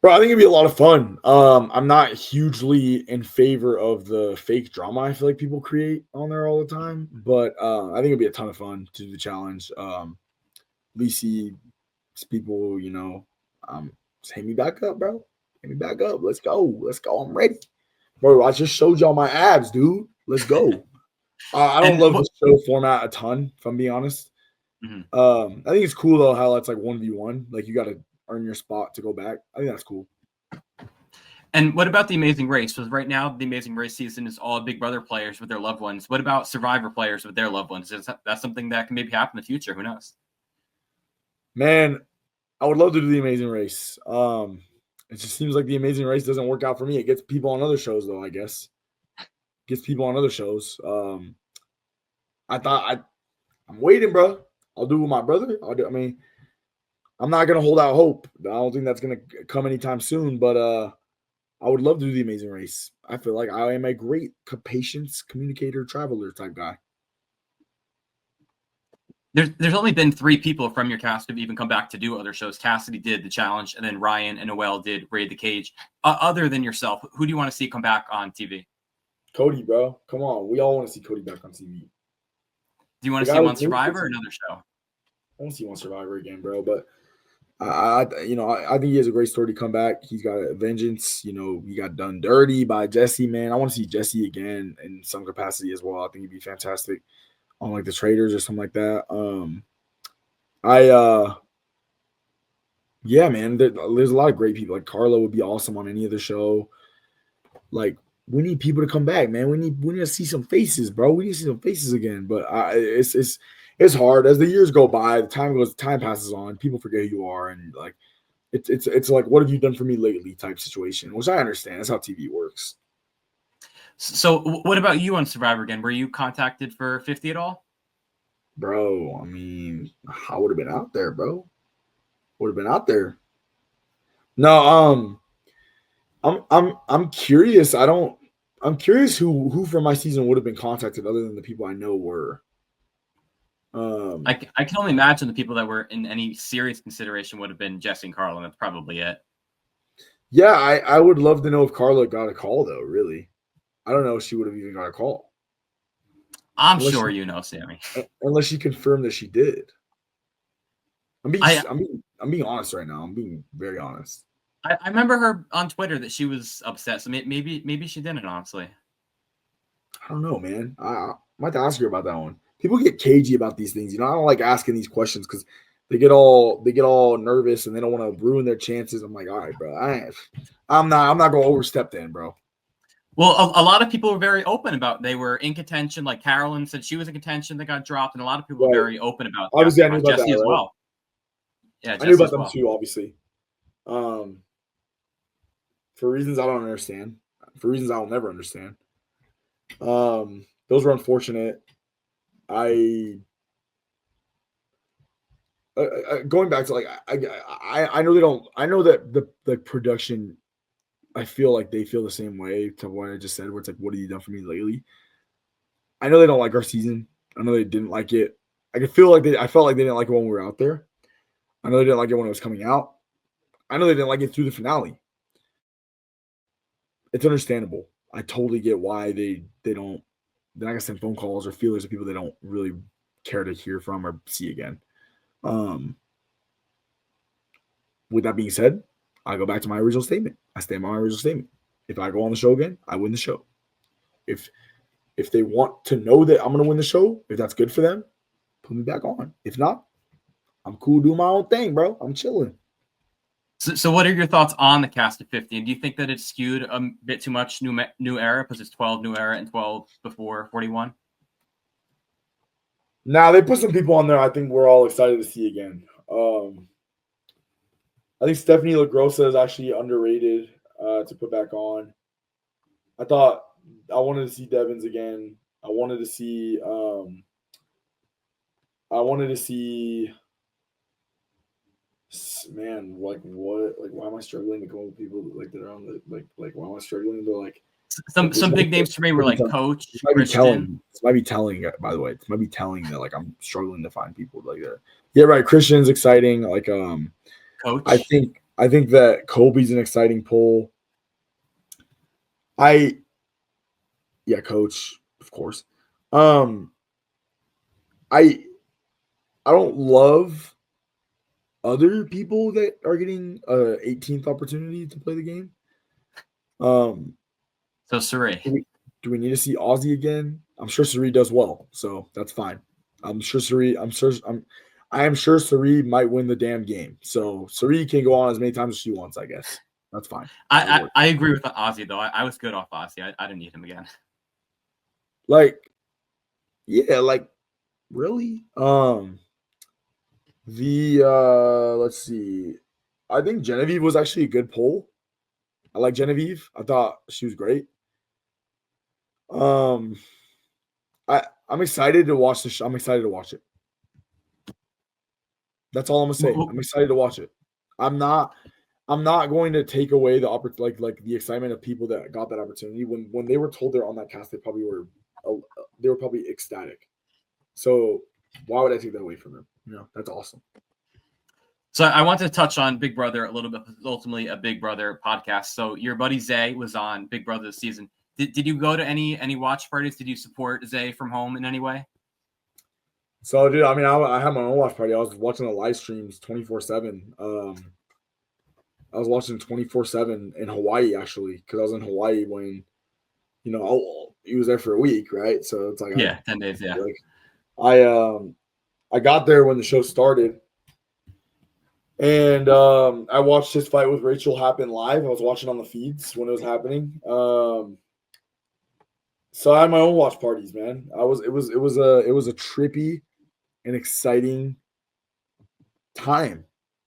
Bro, I think it'd be a lot of fun. I'm not hugely in favor of the fake drama I feel like people create on there all the time, but I think it'd be a ton of fun to do the challenge. Lisi, people, just hit me back up, bro. Hit me back up. Let's go. I'm ready, bro. I just showed y'all my abs, dude. Let's go. I don't love the show format a ton, if I'm being honest. Mm-hmm. I think it's cool though how it's like 1v1. Like you got to earn your spot to go back. I think that's cool. And what about the Amazing Race? Because right now the Amazing Race season is all Big Brother players with their loved ones. What about Survivor players with their loved ones? Is that something that can maybe happen in the future? Who knows? Man, I would love to do the Amazing Race. It just seems like the Amazing Race doesn't work out for me. It gets people on other shows though, I guess. Gets people on other shows. I'm waiting, bro. I'll do it with my brother. I'm not gonna hold out hope. I don't think that's gonna come anytime soon, but I would love to do the Amazing Race. I feel like I am a great patience, communicator, traveler type guy. There's only been 3 people from your cast who've even come back to do other shows. Cassidy did the challenge, and then Ryan and Noel did Raid the Cage. Other than yourself, who do you want to see come back on TV? Cody, bro. Come on. We all want to see Cody back on TV. Do you want to see him on Survivor or another show? I want to see him on Survivor again, bro. But I think he has a great story to come back. He's got a vengeance. He got done dirty by Jesse, man. I want to see Jesse again in some capacity as well. I think he'd be fantastic on like the Traders or something like that. Yeah, man. There's a lot of great people. Like Carla would be awesome on any other show. Like we need people to come back, man. We need to see some faces, bro. We need to see some faces again. But it's hard as the years go by. Time passes on. People forget who you are, and like it's like, what have you done for me lately? Type situation, which I understand. That's how TV works. So, what about you on Survivor again? Were you contacted for 50 at all? Bro, I mean, I would have been out there, bro. Would have been out there. No, I'm curious. I'm curious who from my season would have been contacted other than the people I know were. I can only imagine the people that were in any serious consideration would have been Jesse and Carla, and that's probably it. Yeah, I would love to know if Carla got a call though. Really, I don't know if she would have even got a call. I'm sure Sammy. Unless she confirmed that she did. I'm being honest right now. I'm being very honest. I remember her on Twitter that she was upset. So maybe she didn't, honestly. I don't know, man. I might have to ask her about that one. People get cagey about these things. I don't like asking these questions because they get all nervous and they don't want to ruin their chances. I'm like, all right, bro. I'm not gonna overstep then, bro. Well, a lot of people were very open about they were in contention. Like Carolyn said, she was in contention. They got dropped, and a lot of people were very open about. Obviously, I knew about Jesse that, as right? well. Yeah, I knew about them too. Obviously, for reasons I don't understand, for reasons I will never understand. Those were unfortunate. Going back to like I know they don't. I know that the production. I feel like they feel the same way to what I just said. Where it's like, what have you done for me lately? I know they don't like our season. I know they didn't like it. I felt like they didn't like it when we were out there. I know they didn't like it when it was coming out. I know they didn't like it through the finale. It's understandable. I totally get why they're not gonna send phone calls or feelers to people they don't really care to hear from or see again. With that being said, I go back to my original statement. I stand by my original statement. If I go on the show again, I win the show. If they want to know that I'm gonna win the show, if that's good for them, put me back on. If not, I'm cool doing my own thing, bro. I'm chilling. So what are your thoughts on the cast of 50? And do you think that it's skewed a bit too much new era because it's 12 new era and 12 before 41? Nah, they put some people on there I think we're all excited to see again. I think Stephanie LaGrossa is actually underrated to put back on. I wanted to see Devins again. I wanted to see man, like what? Like why am I struggling to come up with people like that are on the like why am I struggling to like some big names for me were like Coach, this might be Christian. telling. This might be telling, by the way. This might be telling that like I'm struggling to find people like that. Yeah, right. Christian's exciting. Like Coach. I think that Kobe's an exciting pull. Coach, of course. I don't love other people that are getting a 18th opportunity to play the game. So Sari. Do we need to see Ozzy again? I'm sure Sari does well, so that's fine. I am sure Sari might win the damn game. So Sari can go on as many times as she wants, I guess. That's fine. I agree with Ozzy though. I was good off Ozzy. I didn't need him again. Like, yeah, like really? Let's see. I think Genevieve was actually a good pull. I like Genevieve. I thought she was great. I'm excited to watch the show. I'm excited to watch it. That's all I'm gonna say. I'm excited to watch it. I'm not going to take away the like the excitement of people that got that opportunity. When they were told they're on that cast, they were probably ecstatic. So why would I take that away from them? That's awesome. So I want to touch on Big Brother a little bit. It's ultimately a Big Brother podcast. So your buddy Zay was on Big Brother this season. Did you go to any watch parties? Did you support Zay from home in any way? So, dude, I mean, I had my own watch party. I was watching the live streams 24/7. I was watching 24/7 in Hawaii, actually, because I was in Hawaii when, he was there for a week, right? So it's like 10 days, yeah. Like, I got there when the show started, and I watched his fight with Rachel happen live. I was watching on the feeds when it was happening. So I had my own watch parties, man. It was a trippy and exciting time.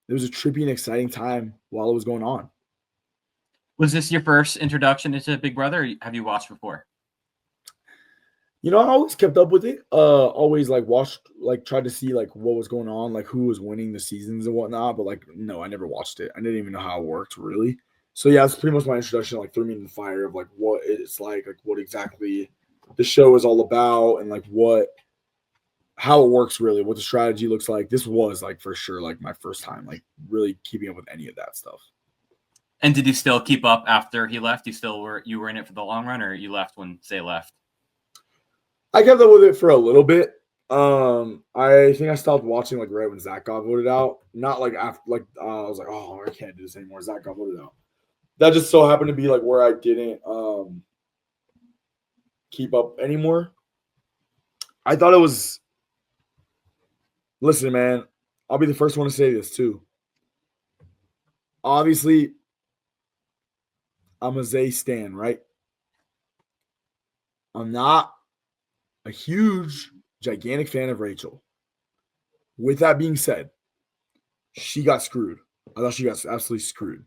It was a trippy and exciting time while it was going on. Was this your first introduction into Big Brother, or have you watched before? I always kept up with it. Always watched, tried to see what was going on, who was winning the seasons and whatnot. But no, I never watched it. I didn't even know how it worked really. So yeah, it's pretty much my introduction. Threw me in the fire of what it's like what exactly the show is all about, and how it works really, what the strategy looks like. This was for sure my first time really keeping up with any of that stuff. And did you still keep up after he left? You were in it for the long run, or you left when Zay left? I kept up with it for a little bit. I think I stopped watching right when Zach got voted out. Not after I was oh, I can't do this anymore. Zach got voted out. That just so happened to be where I didn't keep up anymore. I thought it was. Listen, man, I'll be the first one to say this too. Obviously, I'm a Zay stan, right? I'm not a huge, gigantic fan of Rachel. With that being said, she got screwed. I thought she got absolutely screwed.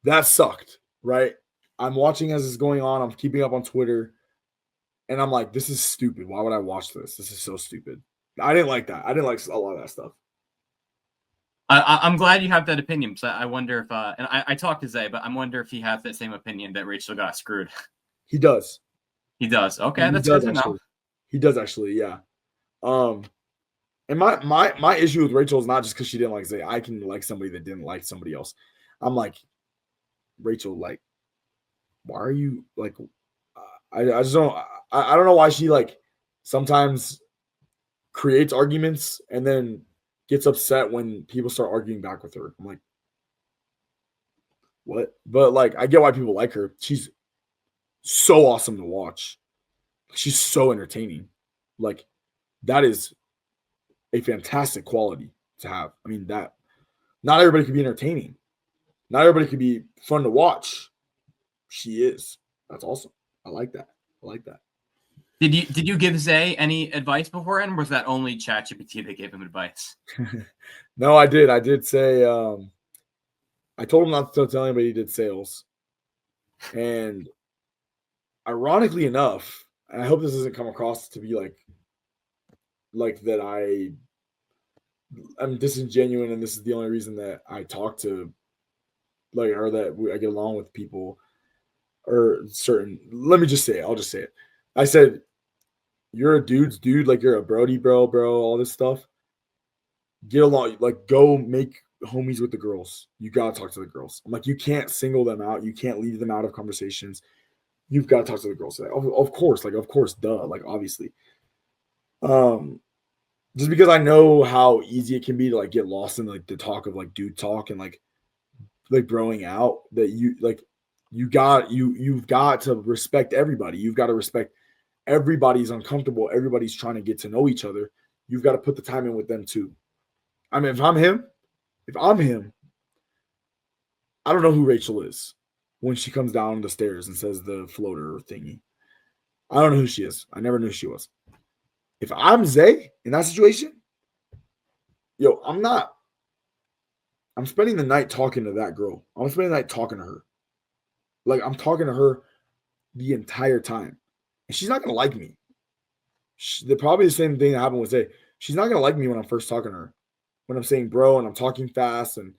That sucked, right? I'm watching as it's going on. I'm keeping up on Twitter. And I'm like, this is stupid. Why would I watch this? This is so stupid. I didn't like that. I didn't like a lot of that stuff. I'm glad you have that opinion. So I wonder if, and I talked to Zay, but I wonder if he has that same opinion that Rachel got screwed. He does. He does. Okay, that's good to know. He does actually, yeah. And my issue with Rachel is not just because she didn't like Zay. I can like somebody that didn't like somebody else. I'm like, Rachel, why are you I just don't. I don't know why she sometimes creates arguments and then gets upset when people start arguing back with her. I'm like, what? But I get why people like her. She's so awesome to watch. She's so entertaining. That is a fantastic quality to have. I mean, that not everybody can be entertaining. Not everybody can be fun to watch. She is. That's awesome. I like that. Did you give Zay any advice beforehand, or was that only ChatGPT that gave him advice? No, I did. I did say I told him not to tell anybody he did sales. And ironically enough, and I hope this doesn't come across to be like that I'm disingenuous and this is the only reason that I talk to or that I get along with people or certain. Let me just say it. I'll just say it. I said, you're a dude's dude, like you're a Brody bro, all this stuff. Get along, like go make homies with the girls. You gotta talk to the girls. I'm like, you can't single them out. You can't leave them out of conversations. You've got to talk to the girls. Of course, duh, like obviously. Just because I know how easy it can be to like get lost in like the talk of like dude talk and like broing out, that you've got to respect everybody. You've got to respect everybody's uncomfortable. Everybody's trying to get to know each other. You've got to put the time in with them too. I mean, if I'm him, I don't know who Rachel is when she comes down the stairs and says the floater thingy. I don't know who she is. I never knew who she was. If I'm Zay in that situation, I'm spending the night talking to that girl. I'm spending the night talking to her. Like, I'm talking to her the entire time. And she's not going to like me. Probably the same thing that happened with Zay. She's not going to like me when I'm first talking to her. When I'm saying bro and I'm talking fast and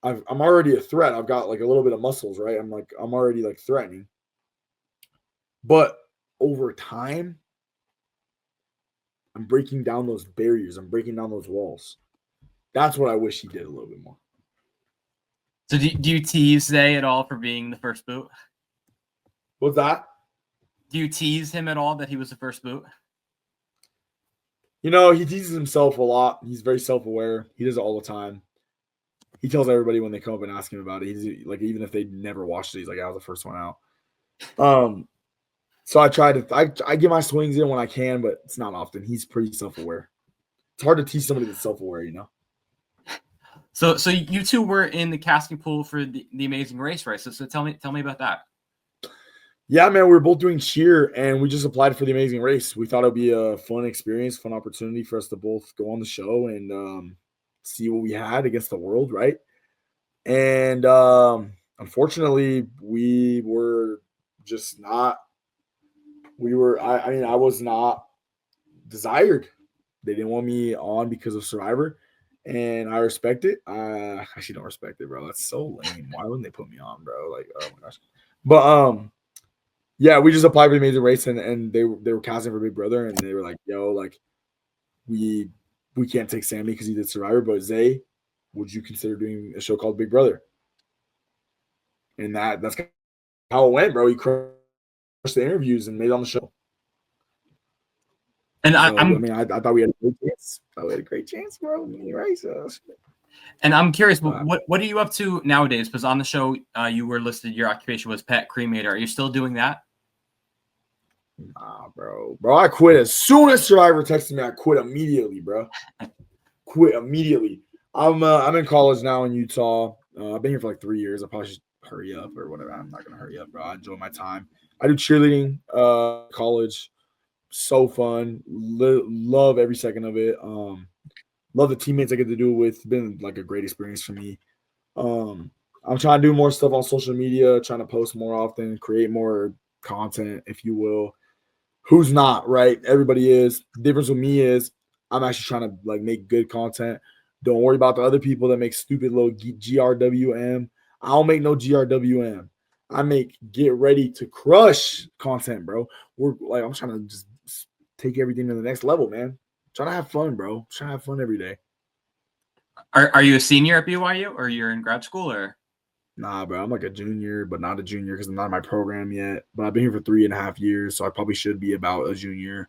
I'm already a threat. I've got like a little bit of muscles, right? I'm already like threatening. But over time, I'm breaking down those barriers. I'm breaking down those walls. That's what I wish he did a little bit more. So do you tease Zay at all for being the first boot? What's that? Do you tease him at all that he was the first boot? You know, he teases himself a lot. He's very self-aware. He does it all the time. He tells everybody when they come up and ask him about it. He's like, even if they never watched it, he's like, I was the first one out. So I get my swings in when I can, but it's not often. He's pretty self-aware. It's hard to teach somebody that's self-aware, you know? So you two were in the casting pool for the Amazing Race, right? So tell me about that. Yeah, man, we were both doing cheer, and we just applied for the Amazing Race. We thought it would be a fun experience, fun opportunity for us to both go on the show and see what we had against the world, right? And unfortunately, we were just not. I was not desired. They didn't want me on because of Survivor, and I respect it. I actually don't respect it, bro. That's so lame. Why wouldn't they put me on, bro? Like, oh my gosh. But yeah, we just applied for the Amazing Race, and they were casting for Big Brother, and they were like, "Yo, like, we can't take Sami because he did Survivor, but Zay, would you consider doing a show called Big Brother?" And that's how it went, bro. He crushed the interviews and made it on the show. And I thought we had a great chance. Bro. Right? And I'm curious, what are you up to nowadays? Because on the show, you were listed. Your occupation was pet cremator. Are you still doing that? Nah, bro. I quit as soon as Survivor texted me. I quit immediately, bro. Quit immediately. I'm in college now in Utah. I've been here for like 3 years. I probably should hurry up or whatever. I'm not gonna hurry up, bro. I enjoy my time. I do cheerleading. College, so fun. Love every second of it. Love the teammates I get to do it with. It's been like a great experience for me. I'm trying to do more stuff on social media. Trying to post more often, create more content, if you will. Who's not, right? Everybody is. The difference with me is I'm actually trying to like make good content. Don't worry about the other people that make stupid little GRWM. I don't make no GRWM. I make get ready to crush content, bro. I'm trying to just take everything to the next level, man. Trying to have fun, bro. Trying to have fun every day. Are you a senior at BYU or you're in grad school or? Nah, bro. I'm like a junior, but not a junior because I'm not in my program yet. But I've been here for 3.5 years, so I probably should be about a junior.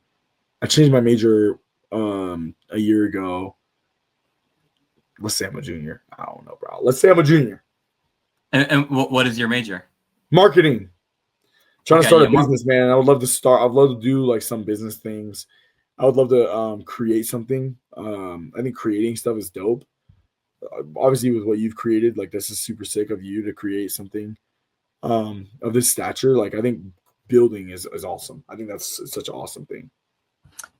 I changed my major a year ago. Let's say I'm a junior. I don't know, bro. Let's say I'm a junior. And what is your major? Marketing. Trying to start a business, man. I'd love to do like some business things. I would love to create something. I think creating stuff is dope. Obviously, with what you've created, like this is super sick of you to create something of this stature. Like I think building is awesome. I think that's such an awesome thing.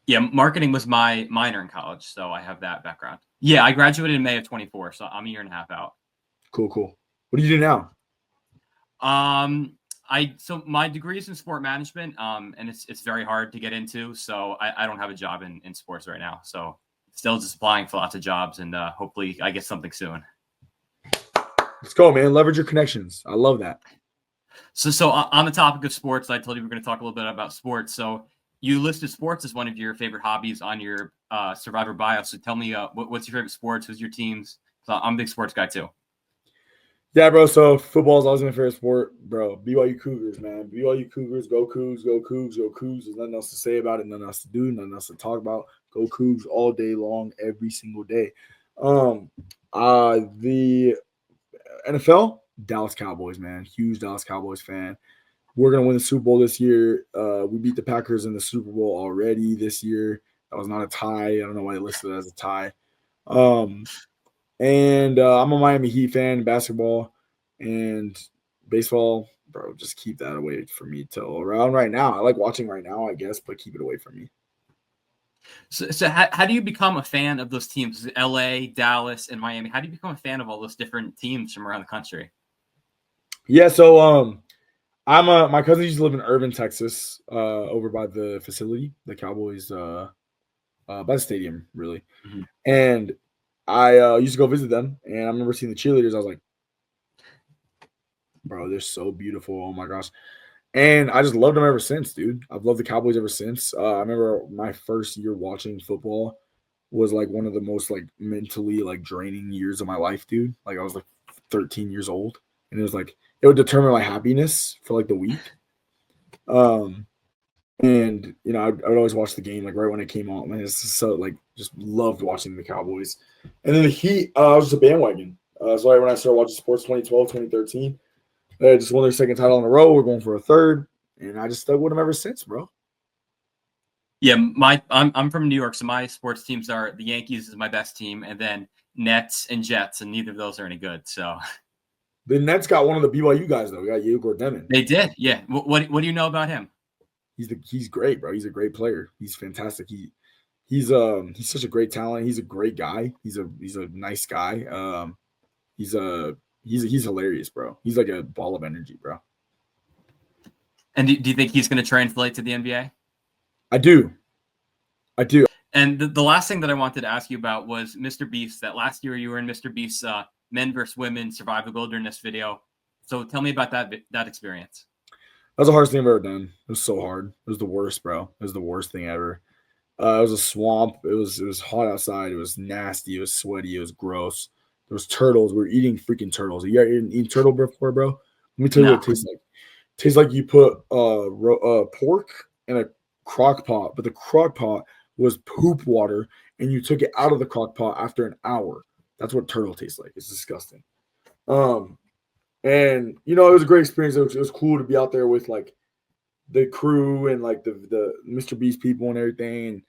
Yeah, marketing was my minor in college, so I have that background. Yeah, I graduated in May of 24, so I'm a year and a half out. Cool. What do you do now? So my degree is in sport management, and it's very hard to get into. So I don't have a job in sports right now. So still just applying for lots of jobs, and hopefully I get something soon. Let's go, man. Leverage your connections. I love that. So on the topic of sports, I told you we're going to talk a little bit about sports. So you listed sports as one of your favorite hobbies on your Survivor bio. So tell me, what's your favorite sports? Who's your teams? So I'm a big sports guy too. Yeah, bro. So football is always my favorite sport, bro. BYU Cougars, man. BYU Cougars, go Cougs, go Cougs, go Cougs. There's nothing else to say about it, nothing else to do, nothing else to talk about. Go Cougs all day long, every single day. The NFL, Dallas Cowboys, man. Huge Dallas Cowboys fan. We're gonna win the Super Bowl this year. We beat the Packers in the Super Bowl already this year. That was not a tie. I don't know why they listed it as a tie. And I'm a Miami Heat fan, basketball and baseball. Bro, just keep that away from me till around right now. I like watching right now, I guess, but keep it away from me. So how do you become a fan of those teams? LA, Dallas, and Miami. How do you become a fan of all those different teams from around the country? Yeah, so my cousin used to live in Irving, Texas, over by the facility, the Cowboys by the stadium, really. Mm-hmm. And I used to go visit them, and I remember seeing the cheerleaders. I was like, bro, they're so beautiful. Oh my gosh. And I just loved them ever since, dude. I've loved the Cowboys ever since. I remember my first year watching football was like one of the most like mentally like draining years of my life, dude. Like I was like 13 years old, and it was like it would determine my happiness for like the week. And you know, I would always watch the game like right when it came out. Man, it's so like just loved watching the Cowboys. And then the Heat, I was just a bandwagon. So right when I started watching sports 2012, 2013, they just won their second title in a row. We're going for a third, and I just stuck with them ever since, bro. Yeah, I'm from New York, so my sports teams are the Yankees is my best team, and then Nets and Jets, and neither of those are any good. So the Nets got one of the BYU guys though. We got Yegor Demon. They did, yeah. What do you know about him? He's great, bro. He's a great player. He's fantastic. He's such a great talent. He's a great guy. He's a nice guy. He's hilarious, bro. He's like a ball of energy, bro. And do you think he's going to translate to the NBA? I do. And the last thing that I wanted to ask you about was Mr. Beast. That last year you were in Mr. Beast's Men vs. Women Survive the Wilderness video. So tell me about that experience. That was the hardest thing I've ever done. It was so hard. It was the worst, bro. It was the worst thing ever. It was a swamp. It was hot outside. It was nasty. It was sweaty. It was gross. There was turtles. We were eating freaking turtles. You ever eaten turtle before, bro? Let me tell you what it tastes like. It tastes like you put pork in a crock pot, but the crock pot was poop water, and you took it out of the crock pot after an hour. That's what turtle tastes like. It's disgusting. And you know, it was a great experience. It was cool to be out there with like the crew and like the Mr. Beast people and everything. And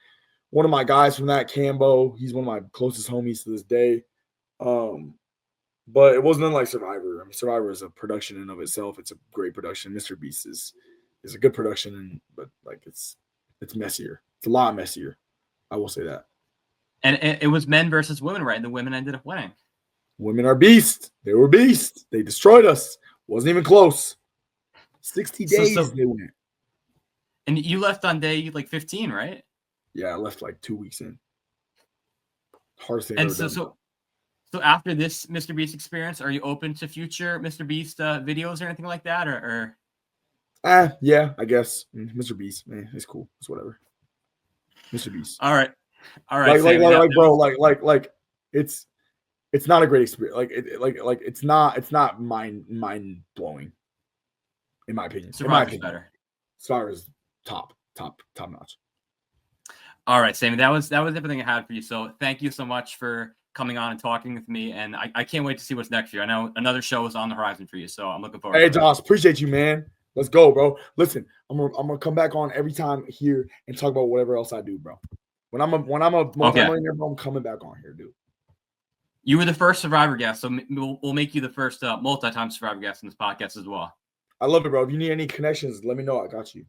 one of my guys from that, Cambo, he's one of my closest homies to this day. But it wasn't like Survivor. I mean, Survivor is a production in and of itself. It's a great production. Mr. Beast is a good production, but like it's messier. It's a lot messier. I will say that. And it was men versus women, right? And the women ended up winning. Women are beasts. They were beasts. They destroyed us. Wasn't even close. 60 days they went. And you left on day like 15, right? Yeah, I left like 2 weeks in. Hardest thing and I've ever done. So after this Mr. Beast experience, are you open to future Mr. Beast videos or anything like that? Or yeah, I guess. Mr. Beast, man, it's cool. It's whatever. Mr. Beast. All right. Bro, it's not a great experience. It's not mind blowing, in my opinion. Survivor's better. Survivor's top notch. All right, Sammy, that was everything I had for you. So thank you so much for coming on and talking with me. And I can't wait to see what's next year. I know another show is on the horizon for you, so I'm looking forward. Hey, Josh, appreciate you, man. Let's go, bro. Listen, I'm gonna come back on every time here and talk about whatever else I do, bro. When I'm a multi-millionaire, bro, I'm coming back on here, dude. You were the first Survivor guest, so we'll make you the first multi-time Survivor guest in this podcast as well. I love it, bro. If you need any connections, let me know. I got you.